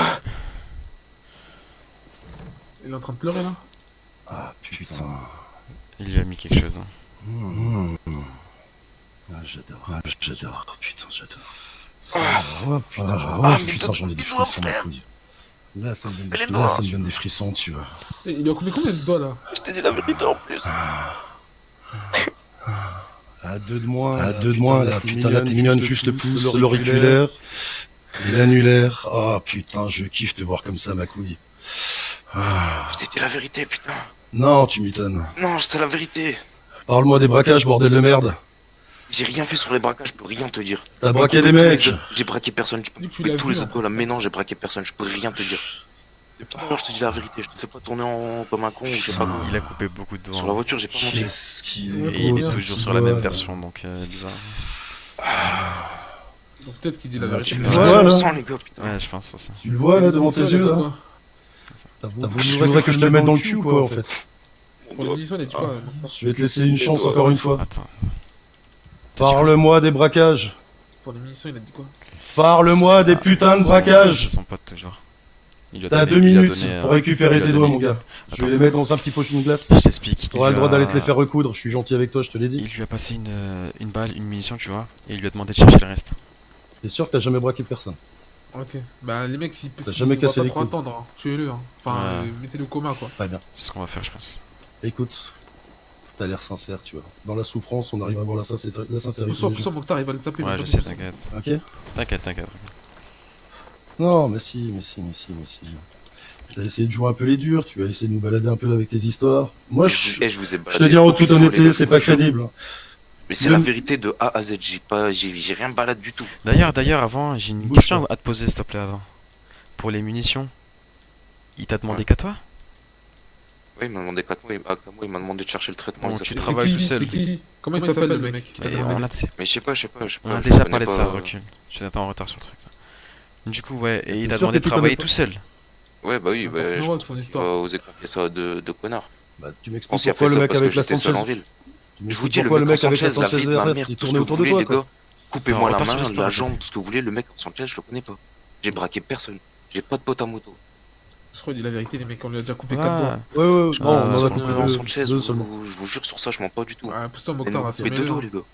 Il est en train de pleurer là. Ah, putain. Il lui a mis quelque chose. Hein. Ah, j'adore. Putain, j'adore. Putain, j'en ai des frissons, ma couille. Là, ça me donne des frissons, tu vois. Et il lui a coupé combien de doigts là? Je t'ai dit la vérité en plus. À deux de moins, là, putain, là, t'es mignonne, juste le pouce, l'auriculaire, et l'annulaire. Ah, putain, je kiffe te voir comme ça, ma couille. Ah. Je t'ai dit la vérité, putain. Non, tu m'étonnes. Non, c'est la vérité. Parle-moi des braquages, bordel de merde. J'ai rien fait sur les braquages, je peux rien te dire. T'as braqué des mecs. J'ai braqué personne, tu peux Tu couper l'as tous vu, les hein. autres gars là, mais non, j'ai braqué personne, je peux rien te dire. Non, je te dis la vérité, je te fais pas tourner comme un con ou je sais pas quoi. Il a coupé beaucoup de doigts. Sur la voiture, j'ai pas menti. Qu'est-ce qu'il Ouais, Et il est Combien toujours sur la même version, donc bizarre. Donc peut-être qu'il dit la Bah, vérité. tu Je le vois, le là. sens, les gars, putain. Ouais, je pense aussi. Tu le vois, là, devant tes yeux, là Quoi Tu voudrais que je te le mette dans le cul ou quoi, en fait? Pour l'émission, il a dit quoi Je vais te laisser une chance encore une fois. Attends. Parle-moi des braquages. Pour l'émission, il a dit quoi? Parle-moi des putains de braquages. C'est son pote toujours. Il lui a T'as donné- 2 il lui a minutes donné, pour il récupérer lui a tes donné- doigts, mon gars. Je vais Attends. les mettre dans un petit pochon de glace. Je t'explique. T'auras le droit Il lui a- d'aller te les faire recoudre. Je suis gentil avec toi, je te l'ai dit. Il lui a passé une balle, une munition, tu vois, et il lui a demandé de chercher le reste. T'es sûr que t'as jamais braqué personne? Ok. Bah les mecs, s'ils T'as jamais cassé pas les trop couilles. attendre, hein. Tuez-le. Hein. Enfin, Ouais. mettez-le au coma quoi. Très bien. C'est ce qu'on va faire, je pense. Écoute, t'as l'air sincère, tu vois. Dans la souffrance, on arrive à voir la sincérité. Pousse-toi, Mokhtar, il va le taper. Ouais, il va je pas sais, pousser. t'inquiète. Ok? T'inquiète. Non, mais si. Tu vas essayer de jouer un peu les durs, tu vas essayer de nous balader un peu avec tes histoires. Moi, je vous ai te baladé. dis en toute Les honnêteté, gars, c'est pas crédible. Mais c'est la vérité de A à Z, j'ai rien balade du tout. D'ailleurs, avant, j'ai une Bouge question pas. à te poser, s'il te plaît, avant. Pour les munitions, il t'a demandé qu'à toi? Ouais, il m'a demandé 4 mois, il m'a demandé de chercher le traitement. Donc, exact. tu travailles tout seul. C'est qui Comment il s'appelle le mec qui t'a Et demandé on a, Mais je sais pas. on a je déjà connais parlé de pas, ça, recul. Je suis en retard sur le truc. Du coup, ouais, et il T'es t'a sûr demandé que de tu travailler connais tout seul. Ouais, bah oui, bah, N'importe je quoi, pense son qu'il histoire. va oser confier ça de connard. Bah, tu Je m'expliques pense qu'il a fait pourquoi ça le mec parce que avec la j'étais seul en Sanchez. ville. Tu Je vous dis, m'expliques le pourquoi le mec mec en avec la Sanchez, la Sanchez vie de ma RR mère, qui tout ce tournait que vous autour de voulez, toi, les quoi. gars. Coupez-moi la Attends, sur main, l'histoire, la ok. jambe, tout ce que vous voulez, le mec en Sanchez, je le connais pas. J'ai braqué personne. J'ai pas de pote à moto. Je crois qu'il dit la vérité, les mecs, on lui a déjà coupé 4 Ah, doigts. Ouais, Je bon, on en parce a qu'on coupé en deux, Sanchez, deux seulement. je vous jure sur ça, je mens pas du tout. Ouais, pousse-toi, Elle Mokhtar, m'a là, coupé c'est deux dos, mieux. les gars.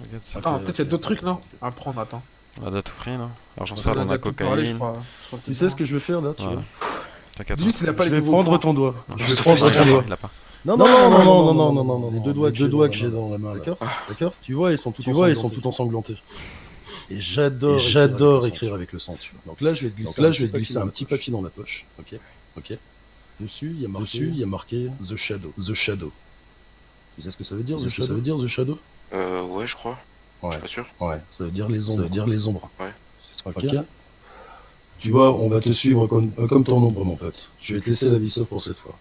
regarde ça. Ah, peut-être il y a d'autres trucs, non À prendre, attends. On a déjà tout pris, non? Argent Ça, sale, a on a déjà tout parlé, je cocaïne. crois. Je crois que Tu c'est sais bon. ce que je vais faire là, tu Ouais. vois? T'inquiète. Dis-lui s'il a pas Je les vais nouveaux prendre points. ton doigt. Non, Je je vais te prendre prie, ton doigt. il a pas. Non, les deux doigts que j'ai dans la main, d'accord? D'accord? Tu vois, ils sont tout ensanglantés. Et j'adore écrire avec le sang, tu vois. Donc là, je vais te glisser un petit papier dans la poche, ok? Dessus, il y a marqué The Shadow. Tu sais ce que ça veut dire, The Shadow? Ouais, je crois. Je Ouais, suis pas sûr. ouais, ça veut dire les ombres. Ouais, c'est ça. Ok? Tu vois, on va te suivre comme ton ombre, mon pote. Je vais te laisser la vie sauve pour cette fois.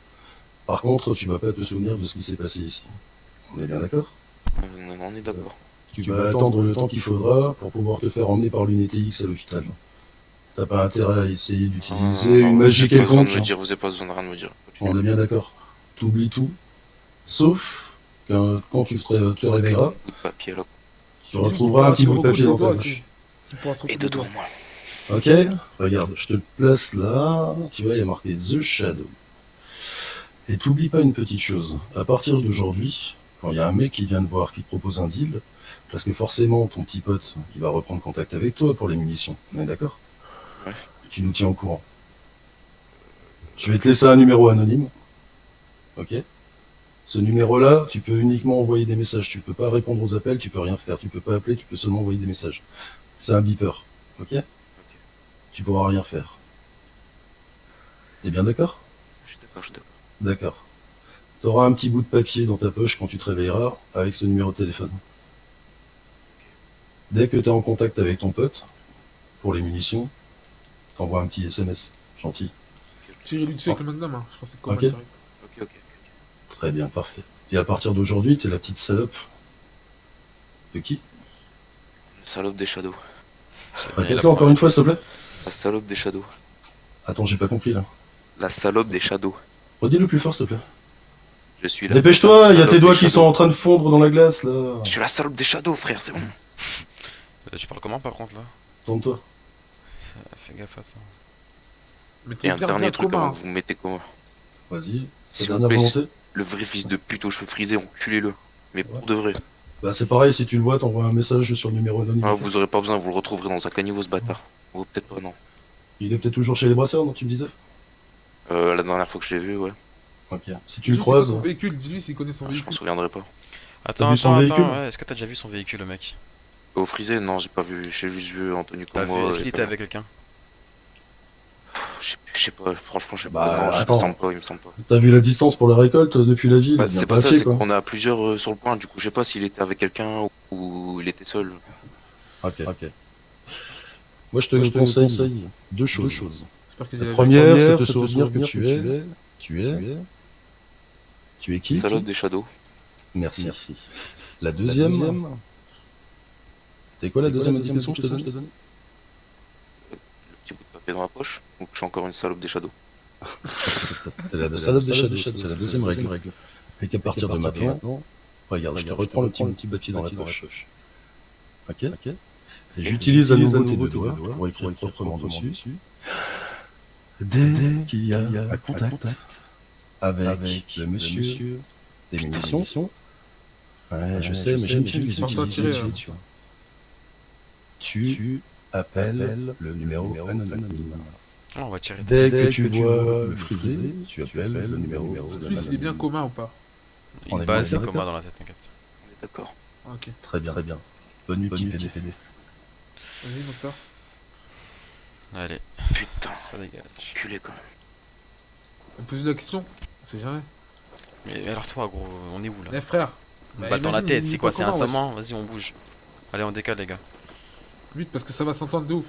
Par contre, tu vas pas te souvenir de ce qui s'est passé ici. On est bien d'accord? On est d'accord. Tu vas attendre le temps qu'il faudra pour pouvoir te faire emmener par l'unité X à l'hôpital. T'as pas intérêt à essayer d'utiliser une magie Vous avez pas besoin de quelconque. me dire, vous avez pas besoin de rien de me dire. On est bien d'accord. T'oublies tout. Sauf quand tu te réveilleras, Bout de papier là. tu retrouveras un petit bout de papier dans ta doigts, poche. Tu pourras se Et recoudre dedans, les doigts. moi. Ok, regarde, je te le place là. Tu vois, il y a marqué The Shadow. Et t'oublies pas une petite chose. À partir d'aujourd'hui, quand il y a un mec qui vient te voir, qui te propose un deal, parce que forcément, ton petit pote, il va reprendre contact avec toi pour les munitions. On est d'accord? Ouais. Tu nous tiens au courant. Je vais te laisser un numéro anonyme. Ok? Ce numéro-là, tu peux uniquement envoyer des messages. Tu peux pas répondre aux appels, tu peux rien faire. Tu peux pas appeler, tu peux seulement envoyer des messages. C'est un beeper. Ok? Tu pourras rien faire. T'es bien d'accord? Je suis d'accord, je suis d'accord. D'accord. T'auras un petit bout de papier dans ta poche quand tu te réveilleras avec ce numéro de téléphone. Dès que t'es en contact avec ton pote, pour les munitions, t'envoies un petit SMS. Gentil. Tirer lui dessus avec le magnum, hein. Je pensais que Ok. tirer. Ok. Très bien, parfait. Et à partir d'aujourd'hui, t'es la petite salope. De qui? La salope des Shadows. Répète-le encore une fois, s'il te plaît. La salope des Shadows. Attends, j'ai pas compris là. La salope des Shadows. Redis-le plus fort, s'il te plaît. Je suis là. Dépêche-toi, il y a tes doigts qui sont en train de fondre dans la glace là. Je suis la salope des Shadows, frère, c'est bon. Tu parles comment par contre là? Tourne-toi. Fais gaffe à ça. Mais Et t'es un bien dernier truc coma, avant hein. que vous me mettez comment. Vas-y. S'il Ta vous dernière plaît, volonté. le vrai fils de pute aux cheveux frisés, enculez-le. Mais pour de vrai. Bah c'est pareil, si tu le vois, t'envoies un message sur le numéro anonyme. Ah, vous aurez pas besoin, vous le retrouverez dans un caniveau ce bâtard. Ou peut-être pas, non. Il est peut-être toujours chez les brasseurs, non, tu me disais? La dernière fois que je l'ai vu, ouais. Ok. Si tu le Dis-lui c'est quoi croises, son véhicule, dis-lui s'il connaît son Je m'en véhicule. souviendrai pas. Attends, vu son véhicule ouais, est-ce que t'as déjà vu son véhicule, le mec? Au frisé, non, j'ai pas vu. J'ai juste vu Anthony T'as comme vu, moi. est-ce qu'il était avec quelqu'un? Je sais pas, franchement, je sais Bah, pas. Non, il me attends. semble pas, il me semble pas. t'as vu la distance pour la récolte depuis la ville? Bah, il vient c'est pas pas à ça, pied, c'est quoi. qu'on est à plusieurs sur le point. Du coup, je sais pas s'il était avec quelqu'un ou il était seul. Ok. Moi, je te conseille deux choses. J'espère que La j'ai première, c'est de te souvenir que tu es qui? Salope des Shadows. Merci. La deuxième. C'était quoi la deuxième indication que je te donne? Le petit bout de papier dans la poche. Ou que je suis encore une salope des Shadows. C'est la salope des Shadows, c'est la deuxième règle. Et qu'à partir de maintenant, regarde, je te reprends le petit papier dans la poche. Ok? Et j'utilise à nouveau tes deux doigts pour écrire proprement dessus. Dès qu'il y a un contact avec le monsieur des munitions. Ouais, je sais, mais j'aime bien les utiliser, tu vois. Tu appelles le numéro anonyme. Oh, on va tirer. Dès que tu vois le frisé, tu appelles le numéro Plus il est bien anonyme. coma ou pas. On Une est base, bien c'est d'accord. coma dans la tête, t'inquiète. On est d'accord. Ok. Très bien. Bonne nuit, petit PD. Vas-y, docteur. Allez, Putain, ça dégage. culé quand même. On pose la question. On sait jamais. Mais alors toi, gros, on est où là? Eh frère. Une balle dans la tête, c'est quoi? C'est un saumon? Vas-y, on bouge. Allez, on décale, les gars. Vite parce que ça va s'entendre de ouf.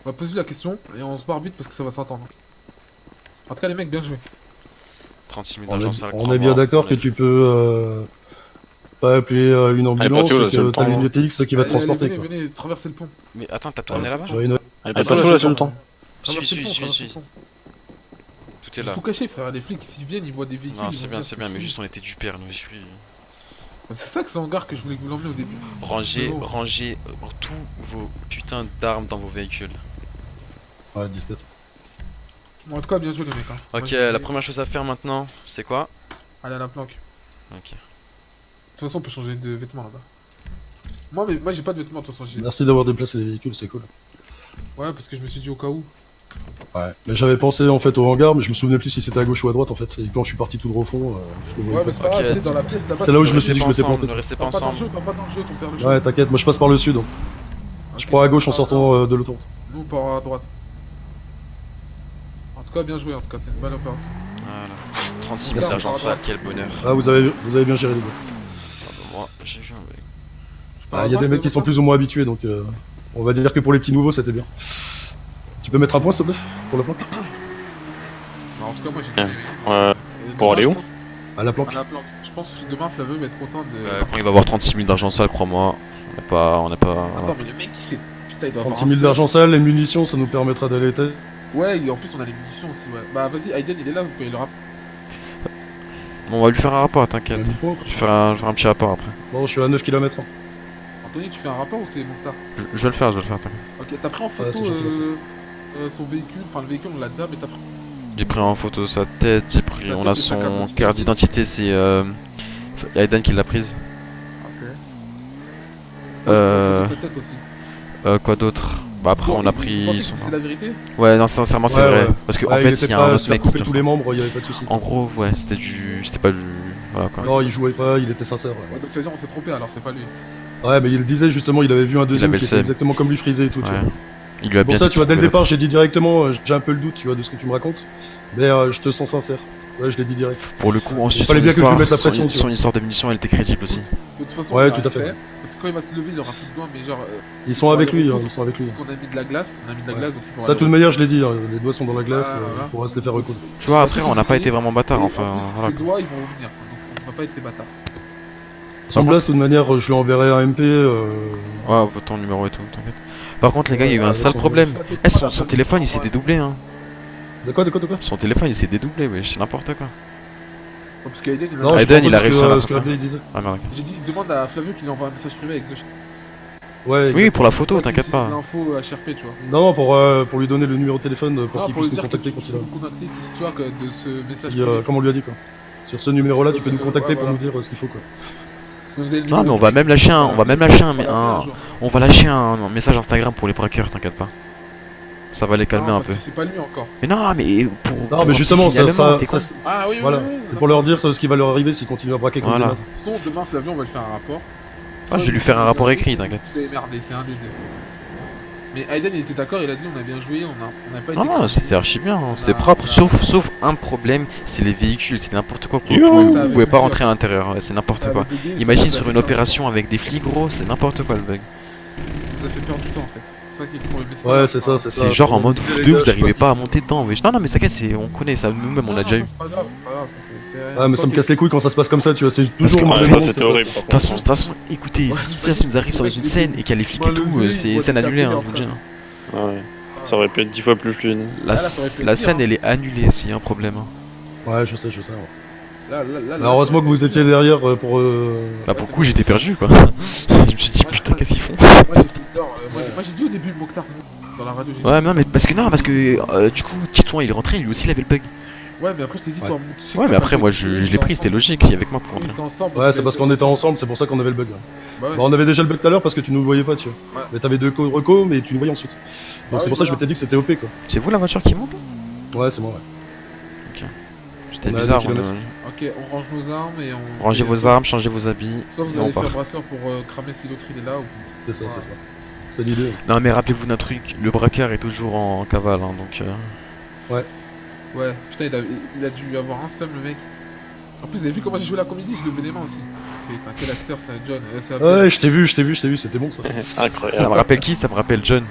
On va poser la question et on se barre vite parce que ça va s'entendre. En tout cas, les mecs, bien joué. 36 000 On d'argent est, sale. on est bien d'accord que tu peux pas appeler une ambulance passez où, là, et c'est le que t'as temps, l'unité X qui va te Allez, transporter. venez, Quoi. venez, traversez le pont. Mais attends, t'as tourné là-bas? J'aurais une- Allez, passe où là sur le temps? Traversez le pont, Suis. traversez le pont. Tout est J'ai là. tout caché, frère. Les flics, s'ils viennent, ils voient des véhicules. Non, ils c'est vont bien, dire, c'est bien, mais fou. juste on était du père, nous, j'ai cru. C'est ça que c'est en gare que je voulais que vous l'emmenez au début. Rangez Oh. tous vos putains d'armes dans vos véhicules. Ouais, 17. Bon, en tout cas, bien joué, les mecs. Hein. Moi, Ok, je la vous dis, première chose à faire maintenant, c'est quoi? Allez à la planque. Ok. De toute façon, on peut changer de vêtements là-bas. Moi, j'ai pas de vêtements, de toute façon. Merci d'avoir déplacé les véhicules, c'est cool. Ouais, parce que je me suis dit au cas où. Ouais. Mais j'avais pensé en fait au hangar, mais je me souvenais plus si c'était à gauche ou à droite en fait. Et quand je suis parti tout droit au fond, je le voyais Ouais, pas. mais c'est pas grave, Ok. tu sais, dans la pièce là-bas. C'est là où je me Ne suis dit que je restez m'étais pas planté. ensemble, ne restez pas Pas dans le ensemble. jeu, pas dans le jeu, ton père le jeu. Ouais, t'inquiète, moi je passe par le sud. Je prends à gauche en sortant de l'autoroute. Nous, on part à droite. En tout cas, bien joué, en tout cas, c'est une bonne opération. Voilà. 36 000 Merci. d'argent sale, quel bonheur. Ah, vous avez bien géré les gars. Ah bah moi, j'ai vu un mec. Je pars à Il y a des droite, mecs qui sont votre plus ou moins habitués, donc on va dire que pour les petits nouveaux, c'était bien. Tu peux mettre un point, s'il te plaît, pour la planque? Bah, en tout cas, moi j'ai Bien. gagné. Ouais. Pour aller où? À la planque. À la planque. Je pense que demain Flavio va être content de. Quand il va avoir 36 000 d'argent sale, crois-moi, on n'est pas. Attends, mais le mec il sait. Putain, il doit avoir 36 000 d'argent sale, les munitions, ça nous permettra d'aller tête. Ouais, et en plus on a les munitions aussi, ouais. Bah vas-y, Aiden il est là, vous pouvez le rappeler. Bon, on va lui faire un rapport, t'inquiète. Je vais faire un petit rapport après. Bon, je suis à 9 km. Anthony, tu fais un rapport ou c'est Mokhtar? Je vais le faire, t'inquiète. Ok, t'as pris en photo c'est gentil, merci. son véhicule, enfin le véhicule on l'a déjà, mais t'as pris. J'ai pris en photo sa tête, La on tête a et sa carte son d'identité carte aussi. d'identité, c'est Aiden qui l'a prise. Ok. Euh, Sa tête aussi. Quoi d'autre? Bah après Bon, on a vous pris pensez son... que c'est la vérité? Ouais, non, sincèrement c'est Ouais, vrai. ouais. Parce qu'en Ouais, fait, était il y a prêt un à autre se faire mec qui couper fait tous ça. les membres, il y avait pas de soucis. En gros, ouais, c'était pas du... Voilà quoi. Non, il jouait pas, il était sincère. Ouais, donc ça veut dire on s'est trompé alors, c'est pas lui. Ouais, mais il disait justement, il avait vu un deuxième avait qui le était seum. exactement comme lui frisé et tout. Tu Ouais. vois. Il lui a bien Pour ça, dit tu vois, de dès le trouver départ, j'ai dit directement, j'ai un peu le doute, tu vois, de ce que tu me racontes. Mais je te sens sincère. Ouais, je l'ai dit direct. l'autre. Pour le coup, ensuite, fallait son bien que je lui histoire, mette la pression, tu son vois. histoire de munitions, elle était crédible aussi. De toute façon, Ouais, on a tout à rien fait. Parce que quand il va se lever, il aura plus de doigts, mais genre. Ils sont avec lui, hein, ils sont avec lui. Parce qu'on a mis de la glace, on a mis de la Ouais. glace, donc il pourra Ça, de toute aller- manière, je l'ai dit, hein, les doigts sont dans la glace, Voilà. on pourra se les faire recoudre. Tu vois, après, on n'a pas été vraiment bâtard, Et enfin, en plus, voilà. ses doigts ils vont revenir, donc on va pas être des bâtards. Sans blast, de toute manière, je lui enverrai un MP. Ouais, ton numéro et tout, t'inquiète. Par contre, les gars, il y a eu Ouais, un sale son- problème. Eh, son téléphone, il s'est dédoublé, hein. De quoi? Son téléphone, il s'est dédoublé, mais c'est n'importe quoi. Parce qu'Aiden il a. Non, Aiden, je il a comprends réussi ce à que, la ce que la vieille disait. Ah merde, ok. J'ai dit, demande à Flavio qu'il envoie un message privé avec The Ouais, Oui, exact. pour la photo, t'inquiète pas. L'info HRP, tu vois. Non, pour lui donner le numéro de téléphone pour Non, qu'il pour lui puisse nous dire que contacter tu quand il peux a. nous contacter, tu vois, que de ce message Si, privé. comme on lui a dit, quoi. Sur ce numéro-là, tu peux nous contacter Ouais, pour voilà. nous dire ce qu'il faut, quoi. Vous avez le Non, numéro mais on du va mec. même lâcher un, on va même lâcher un, Voilà, un- un jour. on va lâcher un message Instagram pour les braqueurs, t'inquiète pas. Ça va les calmer Non, un parce peu. que c'est pas lui encore. Mais non, mais pour. Non, pour mais un petit justement, signalement, t'es con. Ah oui, voilà. oui, oui. C'est pour leur dire ce qui va leur arriver s'ils continuent à braquer comme Voilà. des nazes. Sinon, demain, Flavio, on va lui faire un rapport. Ah, je vais lui faire un rapport écrit, t'inquiète. C'est merdé, c'est un des deux. Mais Aiden, il était d'accord, il a dit on a bien joué, on n'a pas été. Non, non, crédible. c'était archi bien, hein, c'était On a- propre, on a- sauf un problème, c'est les véhicules, c'est n'importe quoi. Vous Yo. pouvez, vous pouvez pas rentrer à l'intérieur, ouais, c'est n'importe Ça quoi. avait bugué, ça Imagine nous a sur fait une perdre- opération avec des flics gros, c'est n'importe quoi le bug. Ça nous a fait perdre du temps en fait. C'est ça qui est le problème. Mais pas Ouais, grave, c'est pas ça, grave. c'est ça. C'est genre en mode Parce que vous les deux, gars, vous je sais arrivez pas pas à monter dedans. Mais... Non, non, mais t'inquiète, on connaît ça, nous-mêmes on Non, a non, déjà ça, eu. C'est pas grave, c'est pas grave. C'est Ah, mais ça me casse les couilles quand ça se passe comme ça, tu vois. C'est Parce toujours que- un Ouais, moment, ça c'est c'était pas- horrible. De toute façon, écoutez, Ouais, si c'est ça nous arrive dans vrai une que scène et qu'il y a les flics et Moi, le tout, lever, c'est il scène doit annulée, taper hein, en je vous le dis. face. hein. Ouais. Ça aurait pu être 10 fois plus fluide. La, ça aurait pu être la pire, scène, hein. elle est annulée s'il y a un problème. hein. Ouais, je sais, ouais. Là, Bah, heureusement que vous étiez derrière pour. Bah, pour Ouais, le c'est coup, bon. j'étais perdu quoi. Je me suis dit, Ouais, putain, ouais. qu'est-ce qu'ils font? Moi j'ai fait peur. Moi j'ai dit au début Mokhtar dans la radio. J'ai Ouais, dit- non, mais parce que du coup, Titouan il est rentré, lui aussi il avait le bug. Ouais, mais après je t'ai dit Ouais. toi. Ouais, mais après, moi je l'ai pris, c'était logique, il est avec moi pour On rentrer. était ensemble. Ouais, c'est parce qu'on était ensemble, c'est pour ça qu'on avait le bug. Bah ouais. Bah, on avait déjà le bug tout à l'heure parce que tu nous voyais pas, tu vois. Ouais. Mais t'avais deux recos, mais tu nous voyais ensuite. Donc Bah c'est oui, pour ça que je voilà. m'étais dit que c'était OP, quoi. C'est vous la voiture qui monte? Ouais, c'est moi, ouais. C'était On a bizarre. 2 kilomètres. Ok, on range nos armes et on. Rangez vos armes, changez vos habits, Soit vous et on allez part. faire brasseur pour cramer si l'autre il est là ou. C'est ça, c'est ça. C'est l'idée. Non mais rappelez-vous d'un truc, le braqueur est toujours en cavale, hein, donc... Ouais, putain, il a dû avoir un seum le mec. En plus, vous avez vu comment j'ai joué la comédie, j'ai levé les mains aussi. Enfin, quel acteur, c'est John. C'est Abdel. Ouais, je t'ai vu, c'était bon ça. Incroyable. Ça me rappelle qui? Ça me rappelle John.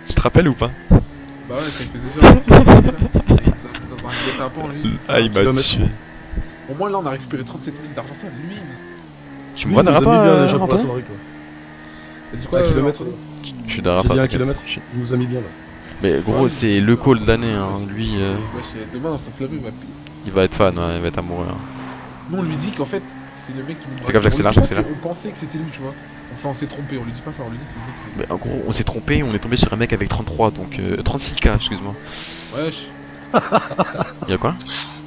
Je te rappelle ou pas? Bah ouais, ça il faisait genre aussi. Dans un guet-apens, lui. Ah il m'a kilomètres. tué. Au moins là, on a récupéré 37 000 d'argent sale. Lui, Tu me Oui, vois il nous derrière a mis toi, bien déjà pour la Antoine? soirée, quoi. il a dit quoi Un kilomètre, Anthony Je suis derrière J'ai toi. dit un t'inquiète. kilomètre. Il nous a mis bien là. Mais gros, Ouais, c'est le call de l'année, hein. Lui, Wesh, demain, faut que Flavio va payer. il va être fan, ouais, il va être amoureux. hein. Nous, on lui dit qu'en fait, c'est le mec qui nous. Fais gaffe, j'accélère, On lui dit pas j'accélère. qu'on pensait que c'était lui, tu vois. Enfin, on s'est trompé, on lui dit pas ça, on lui dit c'est le mec qui. Mais en gros, on s'est trompé, on est tombé sur un mec avec 33, donc 36K, excuse-moi. Wesh. Y'a quoi?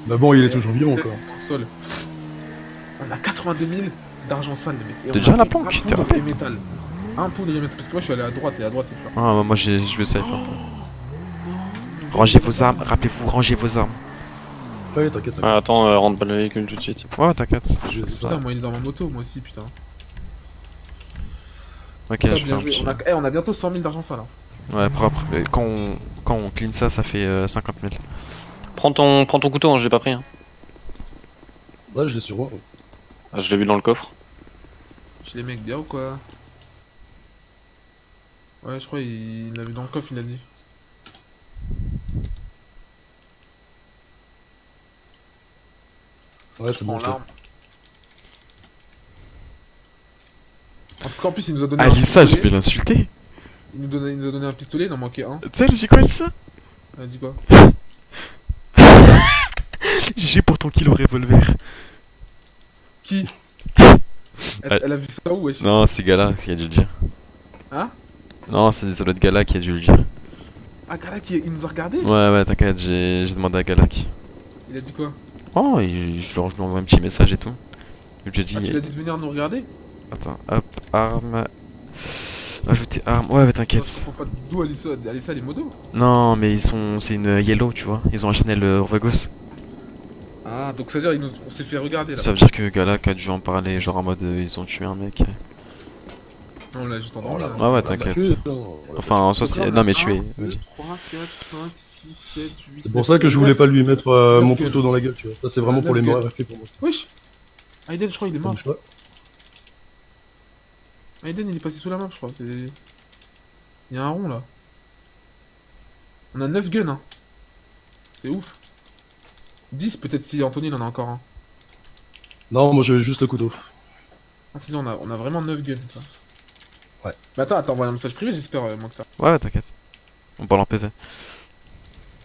Bah bon, il est toujours vivant encore. En sol. On a 82 000 d'argent sale, les mecs. Et T'es on déjà a à la pris planque, un t'es poudre rappelé. et métal. Un poudre et métal. Parce que moi, je suis allé à droite et à droite, c'est plus. Ah, moi j'ai joué safe un peu. Rangez vos armes, rappelez-vous, rangez vos armes. Ouais, t'inquiète. Ouais, attends, rentre pas le véhicule tout de suite. Ouais, t'inquiète. Je- Putain, moi, il est dans ma moto, moi aussi, putain. Ok, Putain, je fais bien un joué. petit... On a bientôt 100 000 d'argent sale. Hein. Ouais, propre. Et quand on clean ça, ça fait 50 000. Prends ton couteau, hein, je l'ai pas pris. Hein. Ouais, je l'ai sur moi. ouais. Ah, je l'ai vu dans le coffre. Je les mecs bien ou quoi? Ouais, je crois il l'a vu dans le coffre, il a dit. Ouais, c'est bon, Prends je l'ai. l'arme. qu'en plus, il nous a donné un Alissa, je pistolet. vais l'insulter. Il nous a donné un pistolet, il en manquait un. Tu sais, j'ai quoi, Alissa? Elle a dit quoi? J'ai pour ton kill au revolver. Qui? Elle a vu ça où, wesh? Non, c'est Gala qui a dû le dire. Hein? Non, ça doit être Gala qui a dû le dire. Ah, Galak, il nous a regardé? Ouais, t'inquiète, j'ai demandé à Galak. Il a dit quoi? Oh, je lui envoie un petit message et tout. Je lui ai dit. Ah, tu l'as dit de venir nous regarder? Attends, hop, arme. Ajouter arme. Ouais, mais Je t'inquiète. comprends pas d'où Alissa, Alissa, elle est modo. Non, mais c'est une yellow, tu vois. Ils ont un Chanel Orvagos. Ah, donc ça veut dire on s'est fait regarder là. Ça veut dire que Galak a dû en parler, genre en mode ils ont tué un mec. Non, on l'a juste Oh endormi. là, là. Ouais, ouais, on l'a t'inquiète. tué, non, on l'a Enfin, en soi, Donc là, c'est. on Non, a mais 1, tué. 2, vas-y. 3, 4, 5, 6, 7, 8. C'est pour ça que je voulais pas lui mettre mon Neuf couteau dans la gueule, tu vois. Ça, c'est vraiment pour les Neuf morts RP pour moi. Wesh! Aiden, je crois qu'il est mort. Comme choix. Aiden, il est passé sous la map, je crois. Il y a un rond là. On a 9 guns, hein. C'est ouf. 10 peut-être si Anthony il en a encore un. Non, moi j'avais juste le couteau. Ah, si, on a vraiment 9 guns. Ça. Ouais. Mais attends, t'as envoyé un message privé, j'espère, Mokhtar. Ouais, t'inquiète. On parle en PV.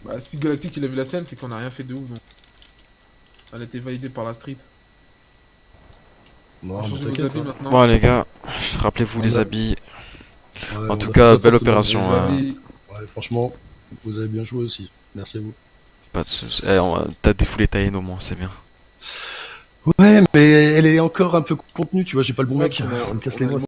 Bah, si Galactic il a vu la scène, c'est qu'on a rien fait de ouf. Donc. Elle a été validée par la street. Non, On va mais changer vos t'inquiète. habits hein. maintenant. Bon, les gars, rappelez-vous On les a- habits. Ouais, En on tout a cas, fait ça belle pour tout le monde. opération. Les habits- Ouais, franchement, vous avez bien joué aussi. Merci à vous. Pas de soucis. T'as défoulé ta haine au moins, c'est bien. Ouais, mais elle est encore un peu contenue, tu vois. J'ai pas le bon Ouais, mec. on a- Ça me casse on les a noix.